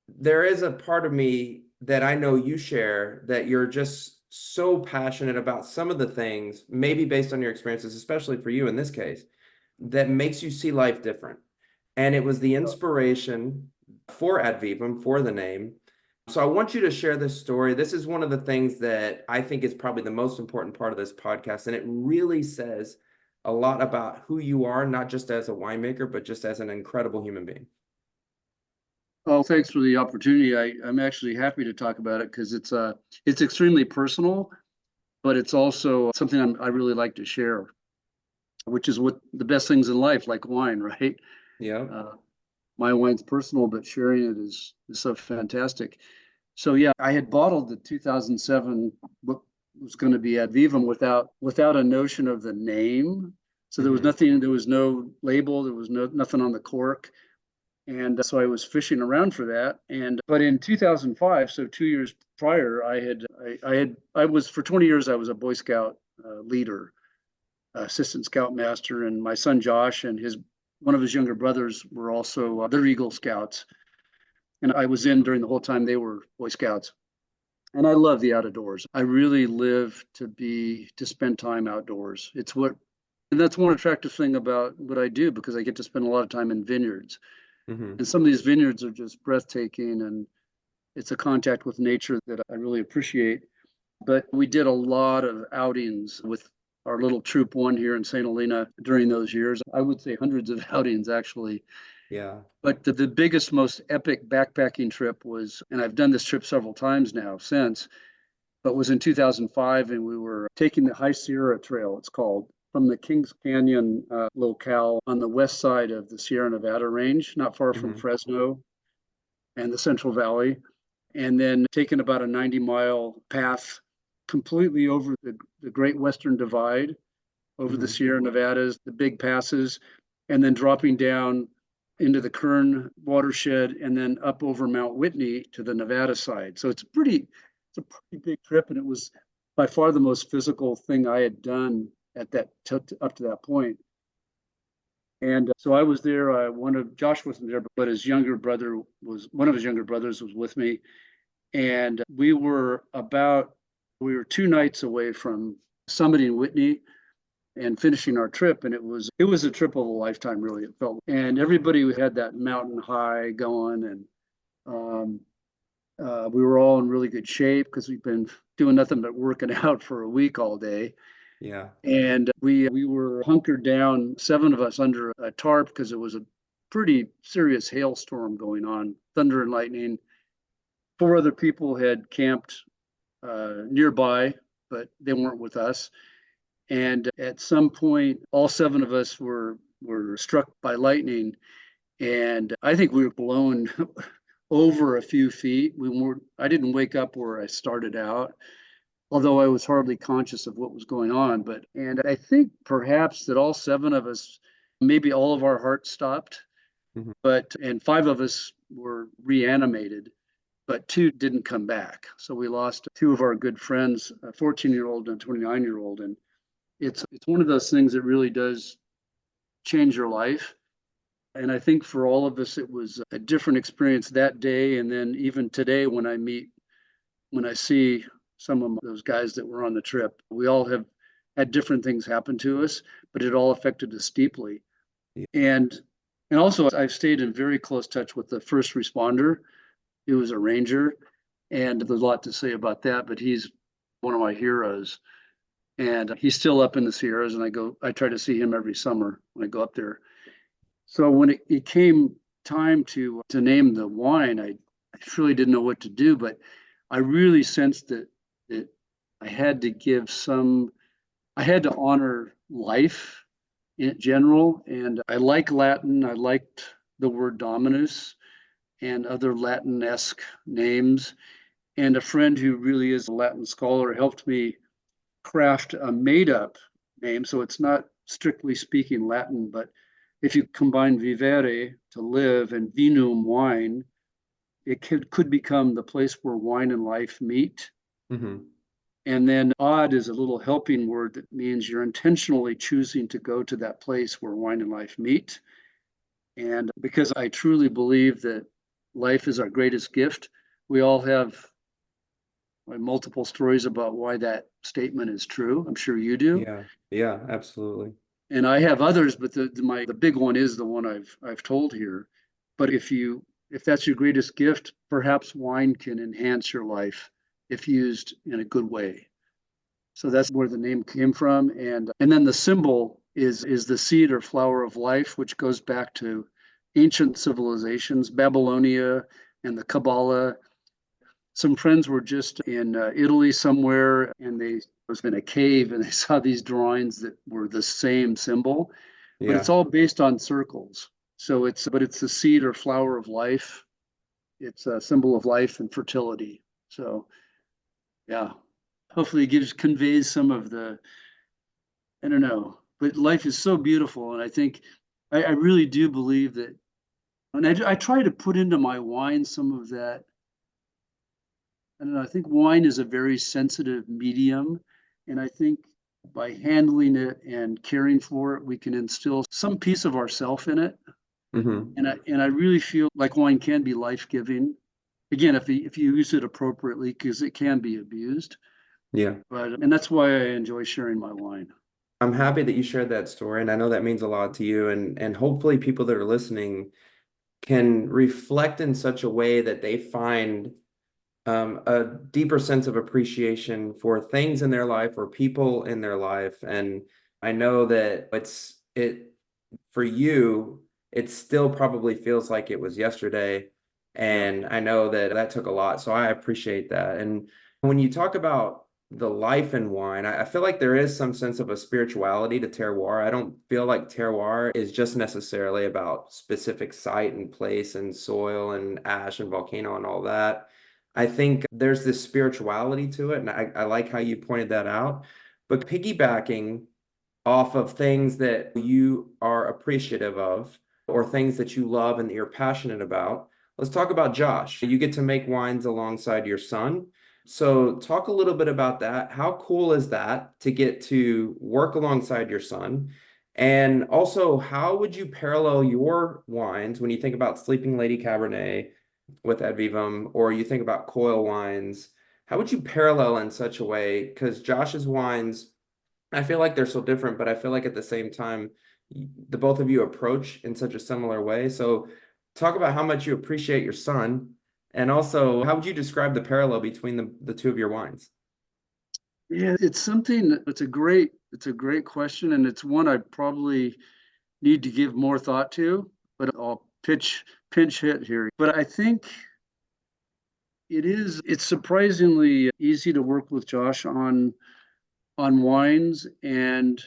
there is a part of me that I know you share that you're just so passionate about some of the things, maybe based on your experiences, especially for you in this case, that makes you see life different. And it was the inspiration for Ad Vivum, for the name. So I want you to share this story. This is one of the things that I think is probably the most important part of this podcast. And it really says a lot about who you are, not just as a winemaker, but just as an incredible human being. Oh, thanks for the opportunity. I'm actually happy to talk about it because it's extremely personal, but it's also something I really like to share, which is what the best things in life, like wine, right? Yeah. Uh, my wine's personal, but sharing it is so fantastic. So yeah, I had bottled the 2007 what was going to be at Vivum without a notion of the name. So there was Hmm. nothing, there was no label, there was nothing on the cork. And so I was fishing around for that. But in 2005, so 2 years prior, I was for 20 years I was a Boy Scout leader, assistant scoutmaster, and my son Josh and his one of his younger brothers were also they're Eagle Scouts, and I was in during the whole time they were Boy Scouts. And I love the outdoors. I really live to spend time outdoors. And that's one attractive thing about what I do because I get to spend a lot of time in vineyards. Hmm. And some of these vineyards are just breathtaking, and it's a contact with nature that I really appreciate. But we did a lot of outings with our little troop one here in St. Helena during those years. I would say hundreds of outings actually. Yeah. But the biggest, most epic backpacking trip was, and I've done this trip several times now since, but was in 2005, and we were taking the High Sierra Trail, it's called, from the Kings Canyon locale on the west side of the Sierra Nevada range, not far from Hmm. Fresno and the Central Valley, and then taking about a 90-mile path completely over the Great Western Divide, over the Hmm. Sierra Nevadas, the big passes, and then dropping down into the Kern watershed and then up over Mount Whitney to the Nevada side. So it's a pretty big trip, and it was by far the most physical thing I had done at up to that point. And so I was there. One of Josh wasn't there, but his younger brother was one of his younger brothers was with me, and we were 2 nights away from summiting Whitney and finishing our trip, and it was a trip of a lifetime, really. It felt, and everybody had that mountain high going, and um, we were all in really good shape because we've been doing nothing but working out for a week all day. Yeah. And we were hunkered down, 7 of us under a tarp because it was a pretty serious hailstorm going on, thunder and lightning. 4 other people had camped nearby, but they weren't with us. And at some point, all 7 of us were struck by lightning, and I think we were blown over a few feet. I didn't wake up where I started out, although I was hardly conscious of what was going on. And I think perhaps that all 7 of us, maybe all of our hearts stopped, Hmm. and 5 of us were reanimated, but 2 didn't come back. So we lost 2 of our good friends, a 14-year-old and a 29-year-old. And it's one of those things that really does change your life. And I think for all of us, it was a different experience that day. And then even today, when I see some of those guys that were on the trip, we all have had different things happen to us, but it all affected us deeply. Yeah. And and also I've stayed in very close touch with the first responder. He was a ranger, and there's a lot to say about that, but he's one of my heroes. And he's still up in the Sierras, and I try to see him every summer when I go up there. So when it came time to name the wine, I truly didn't know what to do, but I really sensed that I had to I had to honor life in general. And I like Latin. I liked the word Dominus and other Latin-esque names. And a friend who really is a Latin scholar helped me craft a made-up name. So it's not strictly speaking Latin, but if you combine vivere, to live, and vinum, wine, it could become the place where wine and life meet. Hmm. And then odd is a little helping word that means you're intentionally choosing to go to that place where wine and life meet. And because I truly believe that life is our greatest gift, we all have multiple stories about why that statement is true. I'm sure you do. Yeah. Yeah, absolutely. And I have others, but the big one is the one I've told here. But if that's your greatest gift, perhaps wine can enhance your life if used in a good way. So that's where the name came from. And then the symbol is the seed or flower of life, which goes back to ancient civilizations, Babylonia and the Kabbalah. Some friends were just in Italy somewhere, and they was in a cave, and they saw these drawings that were the same symbol, but it's Yeah. all based on circles. So it's the seed or flower of life. It's a symbol of life and fertility. So yeah, hopefully it conveys some of the, I don't know, but life is so beautiful, and I think I really do believe that, and I try to put into my wine some of that. I don't know. I think wine is a very sensitive medium, and I think by handling it and caring for it, we can instill some piece of ourself in it. Hmm. And I really feel like wine can be life-giving. Again, if you use it appropriately, because it can be abused. Yeah. But and that's why I enjoy sharing my wine. I'm happy that you shared that story, and I know that means a lot to you. And hopefully people that are listening can reflect in such a way that they find a deeper sense of appreciation for things in their life or people in their life. And I know that it for you, it still probably feels like it was yesterday. Yeah. And I know that that took a lot. So I appreciate that. And when you talk about the life in wine, I feel like there is some sense of a spirituality to terroir. I don't feel like terroir is just necessarily about specific site and place and soil and ash and volcano and all that. I think there's this spirituality to it, and I like how you pointed that out. But piggybacking off of things that you are appreciative of or things that you love and that you're passionate about, let's talk about Josh. You get to make wines alongside your son. So, talk a little bit about that. How cool is that to get to work alongside your son? And also, how would you parallel your wines when you think about Sleeping Lady Cabernet with at Vivum, or you think about Coil wines? How would you parallel in such a way? Because Josh's wines, I feel like they're so different, but I feel like at the same time, the both of you approach in such a similar way. So, talk about how much you appreciate your son, and also how would you describe the parallel between the two of your wines? Yeah, it's a great question, and it's one I probably need to give more thought to, but I'll pinch hit here. But I think it's surprisingly easy to work with Josh on wines, and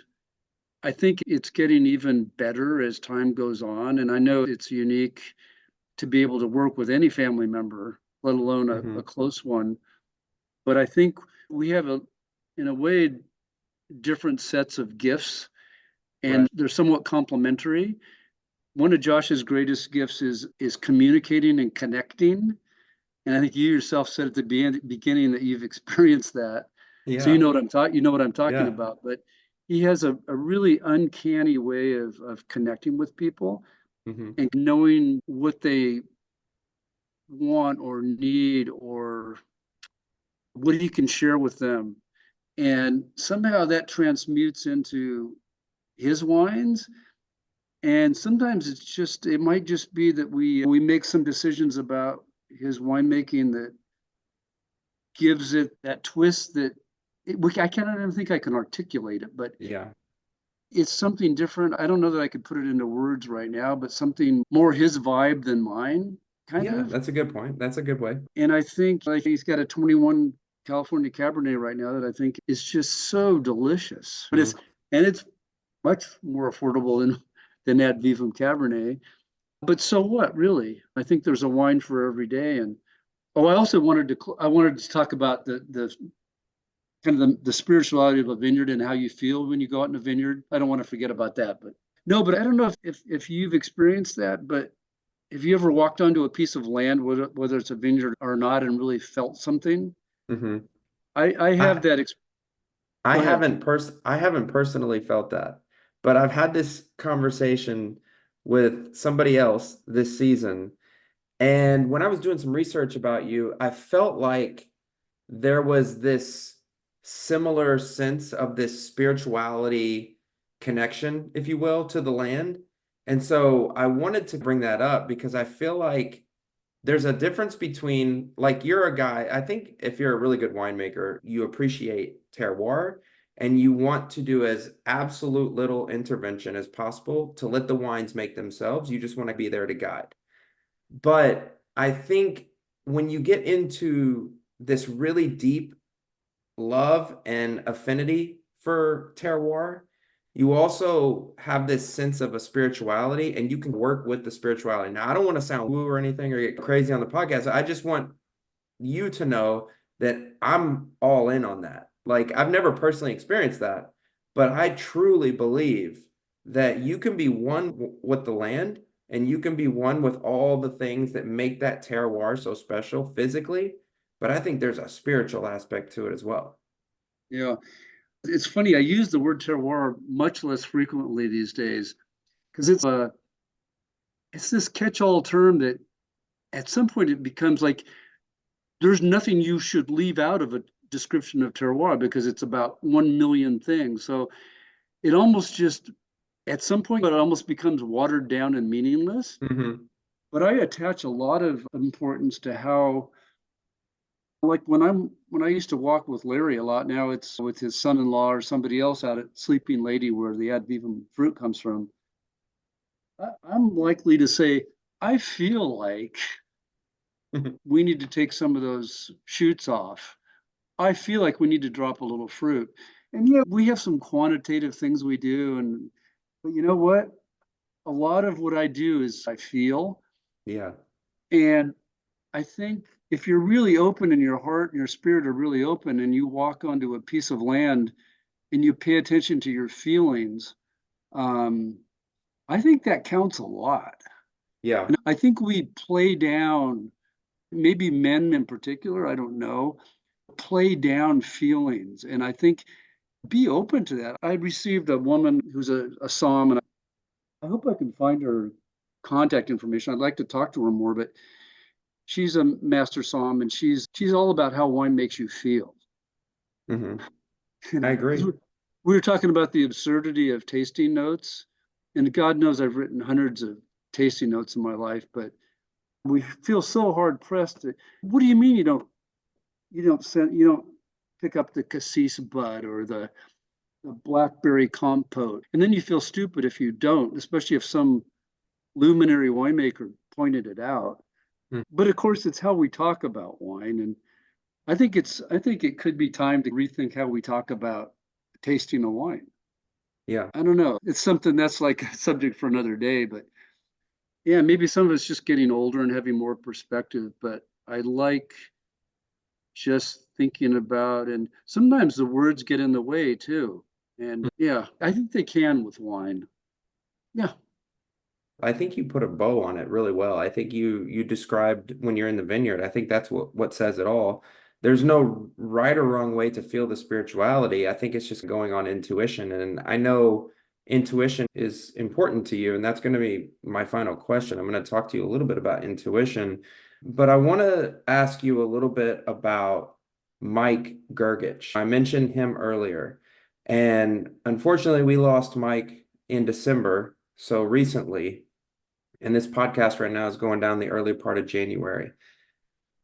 I think it's getting even better as time goes on. And I know it's unique to be able to work with any family member, let alone a Hmm. close one. But I think we have in a way, different sets of gifts, and Right. they're somewhat complementary. One of Josh's greatest gifts is communicating and connecting. And I think you yourself said at the beginning that you've experienced that. So Yeah. you know what I'm talking Yeah. about. But he has a really uncanny way of connecting with people Hmm. and knowing what they want or need or what he can share with them. And somehow that transmutes into his wines. And sometimes it might just be that we make some decisions about his winemaking that gives it that twist that I can't even think I can articulate it, but Yeah. it's something different. I don't know that I could put it into words right now, but something more his vibe than mine, kind Yeah. of. That's a good point. That's a good way. And I think like he's got a 21 California Cabernet right now that I think is just so delicious. But Mhm. it's much more affordable than that Vivum Cabernet. But so what, really? I think there's a wine for every day. And oh, I wanted to talk about the kind of the spirituality of a vineyard and how you feel when you go out in a vineyard. I don't want to forget about that, but no, but I don't know if you've experienced that, but have you ever walked onto a piece of land, whether it's a vineyard or not, and really felt something? Hmm. I have I that. Go ahead. I haven't personally felt that, but I've had this conversation with somebody else this season. And when I was doing some research about you, I felt like there was this similar sense of this spirituality connection, if you will, to the land. And so I wanted to bring that up because I feel like there's a difference between, like, you're a guy, I think if you're a really good winemaker, you appreciate terroir and you want to do as absolute little intervention as possible to let the wines make themselves. You just want to be there to guide. But I think when you get into this really deep love and affinity for terroir, you also have this sense of a spirituality, and you can work with the spirituality. Now, I don't want to sound woo or anything or get crazy on the podcast. I just want you to know that I'm all in on that. Like, I've never personally experienced that, but I truly believe that you can be one with the land, and you can be one with all the things that make that terroir so special physically. But I think there's a spiritual aspect to it as well. Yeah. It's funny, I use the word terroir much less frequently these days because it's this catch-all term that at some point it becomes like there's nothing you should leave out of a description of terroir because it's about 1 million things. So it almost just at some point it almost becomes watered down and meaningless. Mm-hmm. But I attach a lot of importance to how, like when I used to walk with Larry a lot, now it's with his son-in-law or somebody else out at Sleeping Lady where the ad vivum fruit comes from. I'm likely to say, I feel like we need to take some of those shoots off. I feel like we need to drop a little fruit. And yeah, we have some quantitative things we do. But you know what? A lot of what I do is I feel. Yeah. And I think if you're really open and your heart and your spirit are really open and you walk onto a piece of land and you pay attention to your feelings, I think that counts a lot. Yeah. And I think we play down, maybe men in particular, I don't know, play down feelings. And I think be open to that. I received a woman who's a Psalm, and I hope I can find her contact information. I'd like to talk to her more, but she's a master Psalm, and she's all about how wine makes you feel. Mm-hmm. And I because agree. we were talking about the absurdity of tasting notes, and God knows I've written hundreds of tasting notes in my life, but we feel so hard pressed to, what do you mean you don't pick up the cassis bud or the blackberry compote? And then you feel stupid if you don't, especially if some luminary winemaker pointed it out. Mm. But of course, it's how we talk about wine, and I think it could be time to rethink how we talk about tasting a wine. Yeah. I don't know. It's something that's like a subject for another day, but yeah, maybe some of us just getting older and having more perspective, but I like just thinking about, and sometimes the words get in the way too. And yeah, I think they can with wine. Yeah. I think you put a bow on it really well. I think you described when you're in the vineyard. I think that's what says it all. There's no right or wrong way to feel the spirituality. I think it's just going on intuition. And I know intuition is important to you, and that's going to be my final question. I'm going to talk to you a little bit about intuition, but I want to ask you a little bit about Mike Gergich. I mentioned him earlier, and unfortunately, we lost Mike in December, so recently. And this podcast right now is going down the early part of January.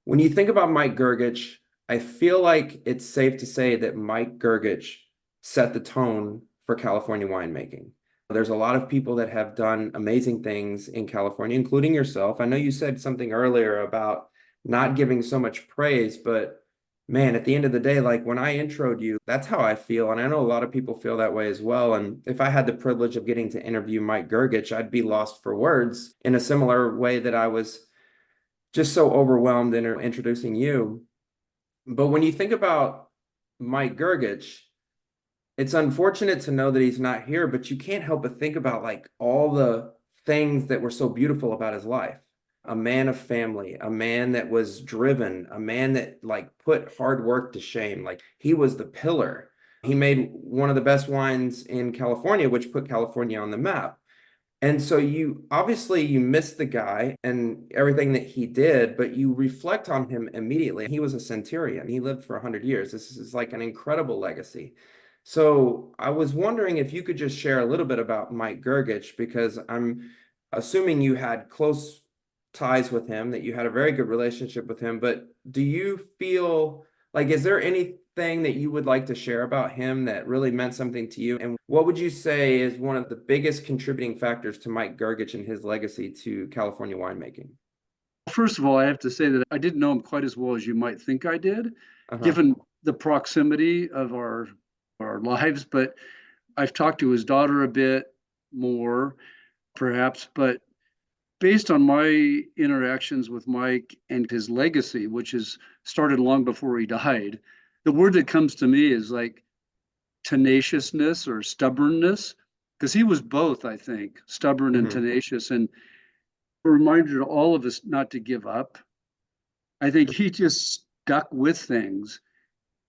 When you think about Mike Gergich, I feel like it's safe to say that Mike Gergich set the tone for California winemaking. There's a lot of people that have done amazing things in California, including yourself. I know you said something earlier about not giving so much praise, but man, at the end of the day, like when I introed you, that's how I feel. And I know a lot of people feel that way as well. And if I had the privilege of getting to interview Mike Gergich, I'd be lost for words in a similar way that I was just so overwhelmed in introducing you. But when you think about Mike Gergich, it's unfortunate to know that he's not here, but you can't help but think about like all the things that were so beautiful about his life. A man of family, a man that was driven, a man that like put hard work to shame. Like he was the pillar. He made one of the best wines in California, which put California on the map. And so you obviously you miss the guy and everything that he did, but you reflect on him immediately. He was a centurion. He lived for 100 years. This is like an incredible legacy. So I was wondering if you could just share a little bit about Mike Gergich, because I'm assuming you had close ties with him, that you had a very good relationship with him. But do you feel like, is there any thing that you would like to share about him that really meant something to you? And what would you say is one of the biggest contributing factors to Mike Gergich and his legacy to California winemaking? First of all, I have to say that I didn't know him quite as well as you might think I did, Uh-huh. given the proximity of our lives. But I've talked to his daughter a bit more, perhaps. But based on my interactions with Mike and his legacy, which has started long before he died, the word that comes to me is like tenaciousness or stubbornness, because he was both, I think, stubborn and Hmm. tenacious, and a reminder to all of us not to give up. I think he just stuck with things.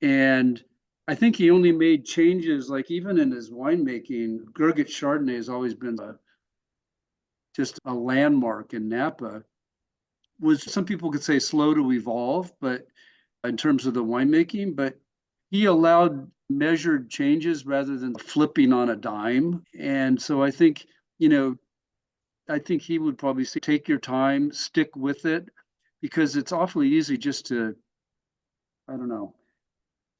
And I think he only made changes, like even in his winemaking. Gergich Chardonnay has always been just a landmark in Napa. Was, some people could say, slow to evolve, but in terms of the winemaking, but he allowed measured changes rather than flipping on a dime. And so I think, you know, I think he would probably say, take your time, stick with it, because it's awfully easy just to, I don't know.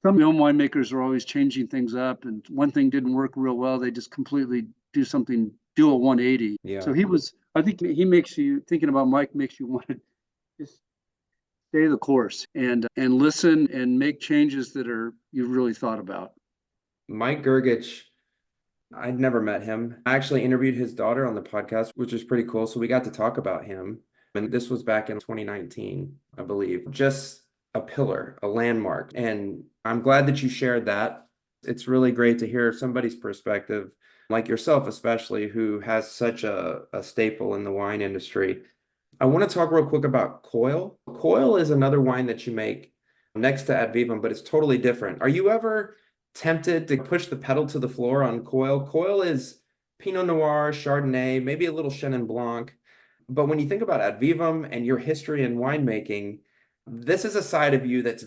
Some young winemakers are always changing things up, and one thing didn't work real well, they just completely do a 180. So Yeah. he was, I think he makes you, thinking about Mike makes you want to just stay the course and listen and make changes that are you've really thought about. Mike Gergich, I'd never met him. I actually interviewed his daughter on the podcast, which is pretty cool. So we got to talk about him. And this was back in 2019, I believe. Just a pillar, a landmark. And I'm glad that you shared that. It's really great to hear somebody's perspective, like yourself, especially, who has such a staple in the wine industry. I want to talk real quick about Coil. Coil is another wine that you make next to Ad Vivum, but it's totally different. Are you ever tempted to push the pedal to the floor on Coil? Coil is Pinot Noir, Chardonnay, maybe a little Chenin Blanc. But when you think about Ad Vivum and your history in winemaking, this is a side of you that's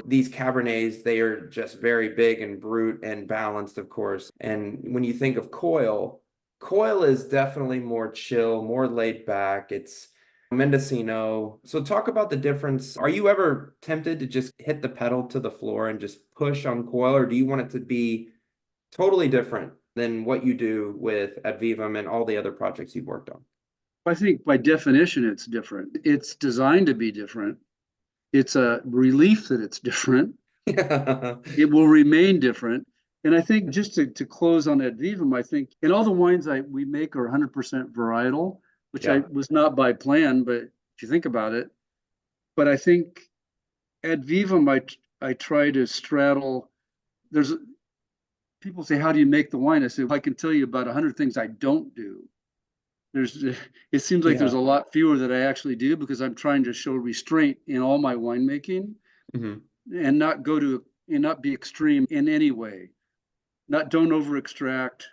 these Cabernets, they are just very big and brute and balanced, of course. And when you think of Coil, Coil is definitely more chill, more laid back. It's Mendocino. So talk about the difference. Are you ever tempted to just hit the pedal to the floor and just push on Coil, or do you want it to be totally different than what you do with Ad Vivum and all the other projects you've worked on? I think by definition it's different. It's designed to be different. It's a relief that it's different. Yeah. It will remain different. And I think just to close on Ad Vivum, I think, and all the wines we make are 100% varietal, which I Yeah. was not by plan, but if you think about it, but I think Ad Vivum, I try to straddle. There's people say, how do you make the wine? I say, well, I can tell you about 100 things I don't do. There's, it seems like there's Yeah. a lot fewer that I actually do because I'm trying to show restraint in all my winemaking Hmm. and not go to and not be extreme in any way. Not don't over extract,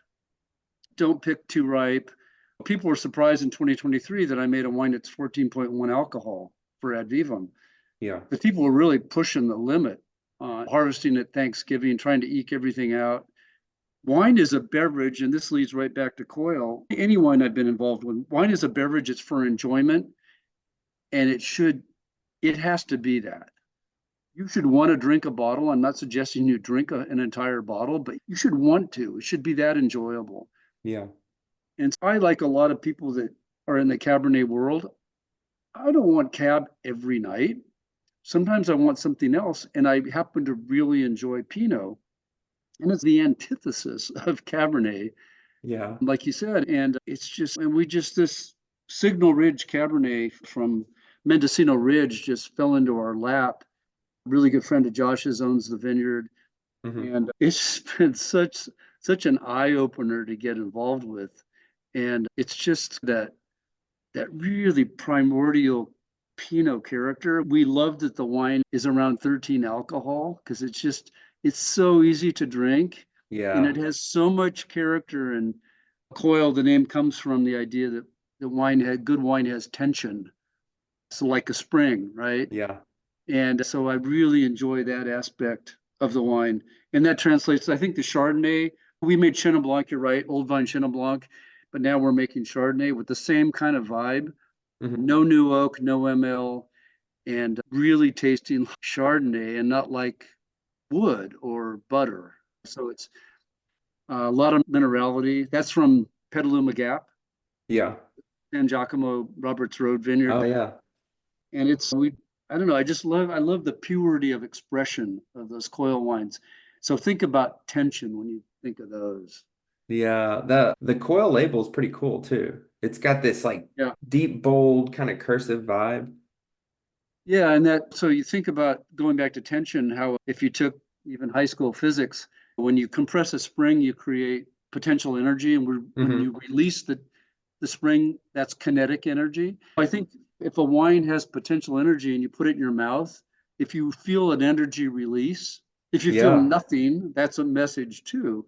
don't pick too ripe. People were surprised in 2023 that I made a wine that's 14.1 alcohol for Ad Vivum. Yeah. The people were really pushing the limit on harvesting at Thanksgiving, trying to eke everything out. Wine is a beverage, and this leads right back to Coil. Any wine I've been involved with, wine is a beverage. It's for enjoyment, and it has to be that. You should want to drink a bottle. I'm not suggesting you drink an entire bottle, but you should want to. It should be that enjoyable. Yeah. And I, like a lot of people that are in the Cabernet world, I don't want Cab every night. Sometimes I want something else, and I happen to really enjoy Pinot, and it's the antithesis of Cabernet, Yeah. like you said. And it's just, and we just, this Signal Ridge Cabernet from Mendocino Ridge just fell into our lap. A really good friend of Josh's owns the vineyard, Hmm. and it's been such an eye opener to get involved with. And it's just that really primordial Pinot character. We love that the wine is around 13 alcohol because it's so easy to drink and Yeah. it has so much character. And Coil, the name comes from the idea that good wine has tension. So like a spring, right? Yeah. And so I really enjoy that aspect of the wine. And that translates, I think the Chardonnay, we made Chenin Blanc, you're right, old vine Chenin Blanc, but now we're making Chardonnay with the same kind of vibe. Hmm. No new oak, no ML, and really tasting like Chardonnay and not like wood or butter. So it's a lot of minerality. That's from Petaluma Gap, Yeah. San Giacomo Roberts Road Vineyard. Oh yeah. And I don't know, I love the purity of expression of those coil wines. So think about tension when you think of those. Yeah. The coil label is pretty cool too. It's got this like Yeah. deep, bold kind of cursive vibe. Yeah. And so you think about going back to tension, how if you took even high school physics, when you compress a spring, you create potential energy. And when Hmm. you release the spring, that's kinetic energy. I think if a wine has potential energy and you put it in your mouth, if you feel an energy release, if you feel Yeah. nothing, that's a message too.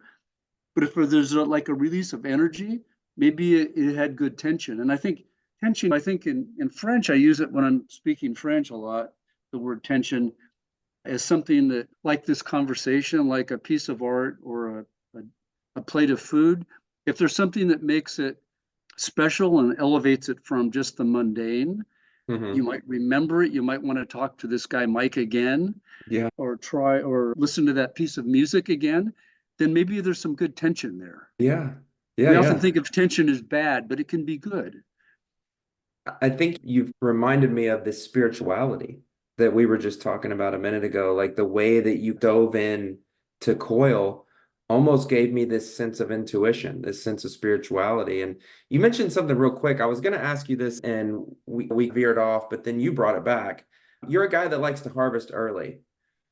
But if there's like a release of energy, maybe it had good tension. And I think tension, I think in French, I use it when I'm speaking French a lot, the word tension as something that, like this conversation, like a piece of art or a plate of food, if there's something that makes it special and elevates it from just the mundane, you Hmm. might remember it. You might want to talk to this guy, Mike, again, Yeah. or try or listen to that piece of music again. Then maybe there's some good tension there. Yeah. Yeah. We often Yeah. think of tension as bad, but it can be good. I think you've reminded me of this spirituality that we were just talking about a minute ago. Like the way that you dove in to coil almost gave me this sense of intuition, this sense of spirituality. And you mentioned something real quick. I was going to ask you this and we veered off, but then you brought it back. You're a guy that likes to harvest early.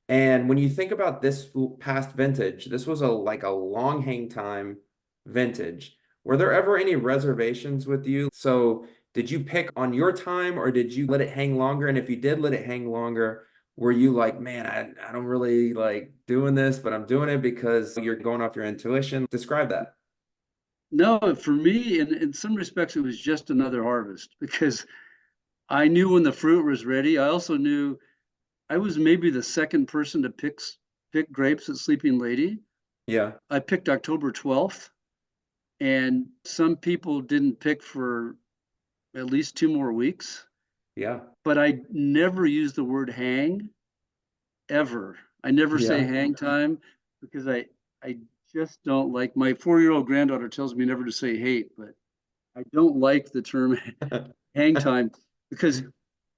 And when you think about this past vintage, this was a like a long hang time vintage. Were there ever any reservations with you? So did you pick on your time or did you let it hang longer? And if you did let it hang longer, were you like, man, I don't really like doing this, but I'm doing it because you're going off your intuition? Describe that. No, for me, in some respects, it was just another harvest because I knew when the fruit was ready. I also knew I was maybe the second person to pick grapes at Sleeping Lady. Yeah. I picked October 12th, and some people didn't pick for at least 2 more weeks. Yeah. But I never use the word hang ever. I never say Yeah. hang time because I just don't like. My 4-year-old granddaughter tells me never to say hate, but I don't like the term hang time because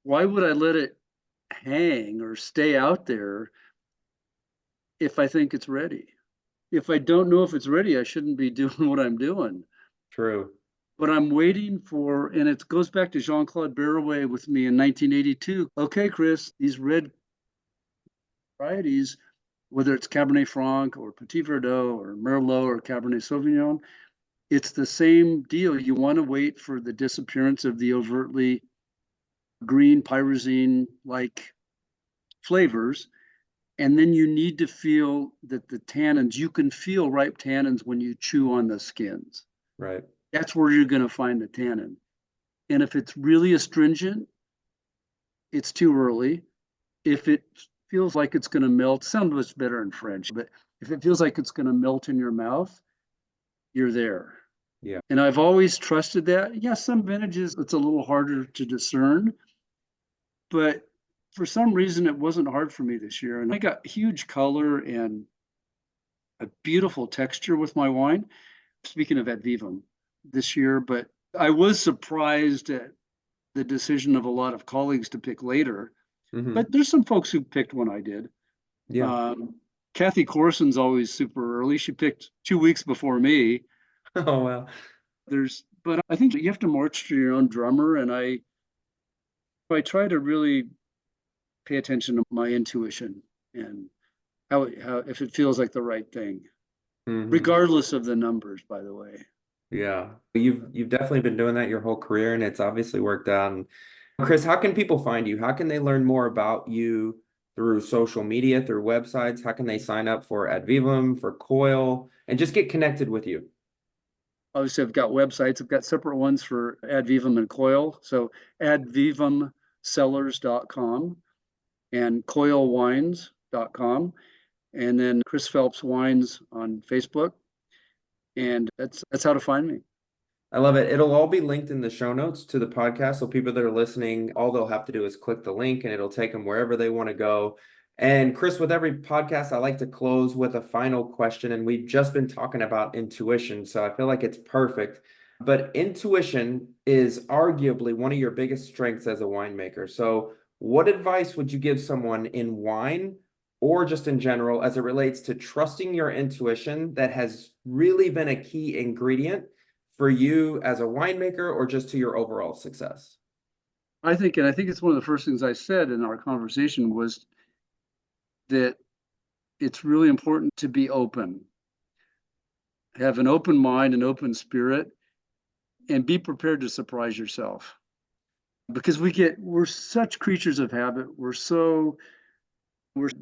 why would I let it hang or stay out there if I think it's ready? If I don't know if it's ready, I shouldn't be doing what I'm doing. True. But I'm waiting for, and it goes back to Jean-Claude Barraway with me in 1982. Okay, Chris, these red varieties, whether it's Cabernet Franc or Petit Verdot or Merlot or Cabernet Sauvignon, it's the same deal. You want to wait for the disappearance of the overtly green pyrazine like flavors. And then you need to feel that the tannins, you can feel ripe tannins when you chew on the skins. Right. That's where you're going to find the tannin. And if it's really astringent, it's too early. If it feels like it's going to melt, some of it's better in French, but if it feels like it's going to melt in your mouth, you're there. Yeah. And I've always trusted that. Yeah, some vintages it's a little harder to discern, but for some reason it wasn't hard for me this year. And I got huge color and a beautiful texture with my wine. Speaking of at Vivum this year, but I was surprised at the decision of a lot of colleagues to pick later. Hmm. But there's some folks who picked when I did. Yeah. Um, Kathy Corson's always super early. She picked 2 weeks before me. Oh, well. But I think you have to march to your own drummer, and I try to really pay attention to my intuition and how if it feels like the right thing, Hmm. regardless of the numbers, by the way. Yeah, you've definitely been doing that your whole career, and it's obviously worked out. And Chris, how can people find you? How can they learn more about you through social media, through websites? How can they sign up for Advivum, for Coil, and just get connected with you? Obviously, I've got websites. I've got separate ones for Advivum and Coil. So advivumcellars.com and coilwines.com. And then Chris Phelps Wines on Facebook. And that's how to find me. I love it. It'll all be linked in the show notes to the podcast. So people that are listening, all they'll have to do is click the link and it'll take them wherever they want to go. And Chris, with every podcast, I like to close with a final question. And we've just been talking about intuition, so I feel like it's perfect. But intuition is arguably one of your biggest strengths as a winemaker. So, what advice would you give someone in wine or just in general as it relates to trusting your intuition that has really been a key ingredient for you as a winemaker or just to your overall success? And I think it's one of the first things I said in our conversation was that it's really important to be open, have an open mind, an open spirit, and be prepared to surprise yourself. Because we're such creatures of habit. We're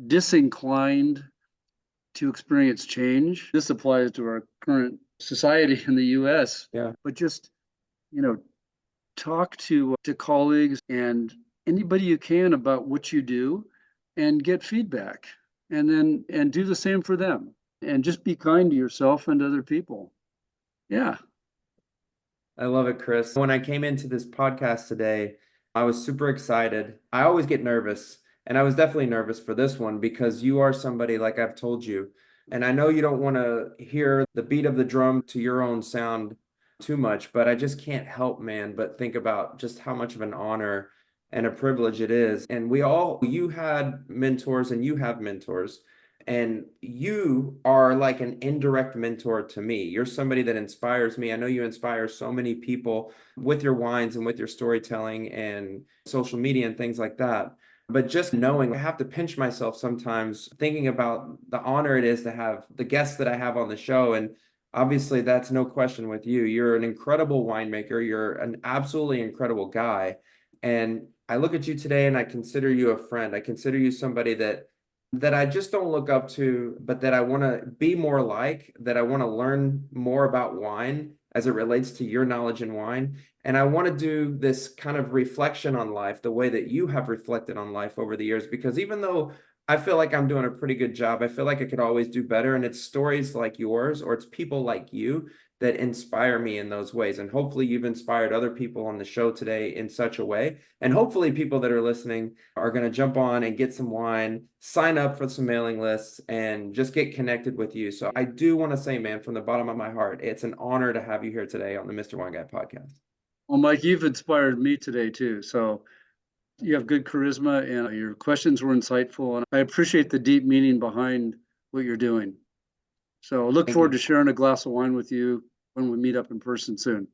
disinclined to experience change. This applies to our current society in the US. Yeah. But just, you know, talk to colleagues and anybody you can about what you do and get feedback. And do the same for them. And just be kind to yourself and to other people. Yeah. I love it, Chris. When I came into this podcast today, I was super excited. I always get nervous, and I was definitely nervous for this one because you are somebody, like I've told you, and I know you don't want to hear the beat of the drum to your own sound too much, but I just can't help, man, but think about just how much of an honor and a privilege it is. And you had mentors and you have mentors. And you are like an indirect mentor to me. You're somebody that inspires me. I know you inspire so many people with your wines and with your storytelling and social media and things like that. But just knowing, I have to pinch myself sometimes thinking about the honor it is to have the guests that I have on the show. And obviously, that's no question with you. You're an incredible winemaker. You're an absolutely incredible guy. And I look at you today and I consider you a friend. I consider you somebody that I just don't look up to, but that I want to be more like, that I want to learn more about wine as it relates to your knowledge in wine. And I want to do this kind of reflection on life, the way that you have reflected on life over the years, because even though I feel like I'm doing a pretty good job, I feel like I could always do better. And it's stories like yours, or it's people like you that inspire me in those ways. And hopefully you've inspired other people on the show today in such a way. And hopefully people that are listening are going to jump on and get some wine, sign up for some mailing lists, and just get connected with you. So I do want to say, man, from the bottom of my heart, it's an honor to have you here today on the Mr. Wine Guy podcast. Well, Mike, you've inspired me today too. So you have good charisma and your questions were insightful. And I appreciate the deep meaning behind what you're doing. So I look Thank forward you. to sharing a glass of wine with you when we meet up in person soon.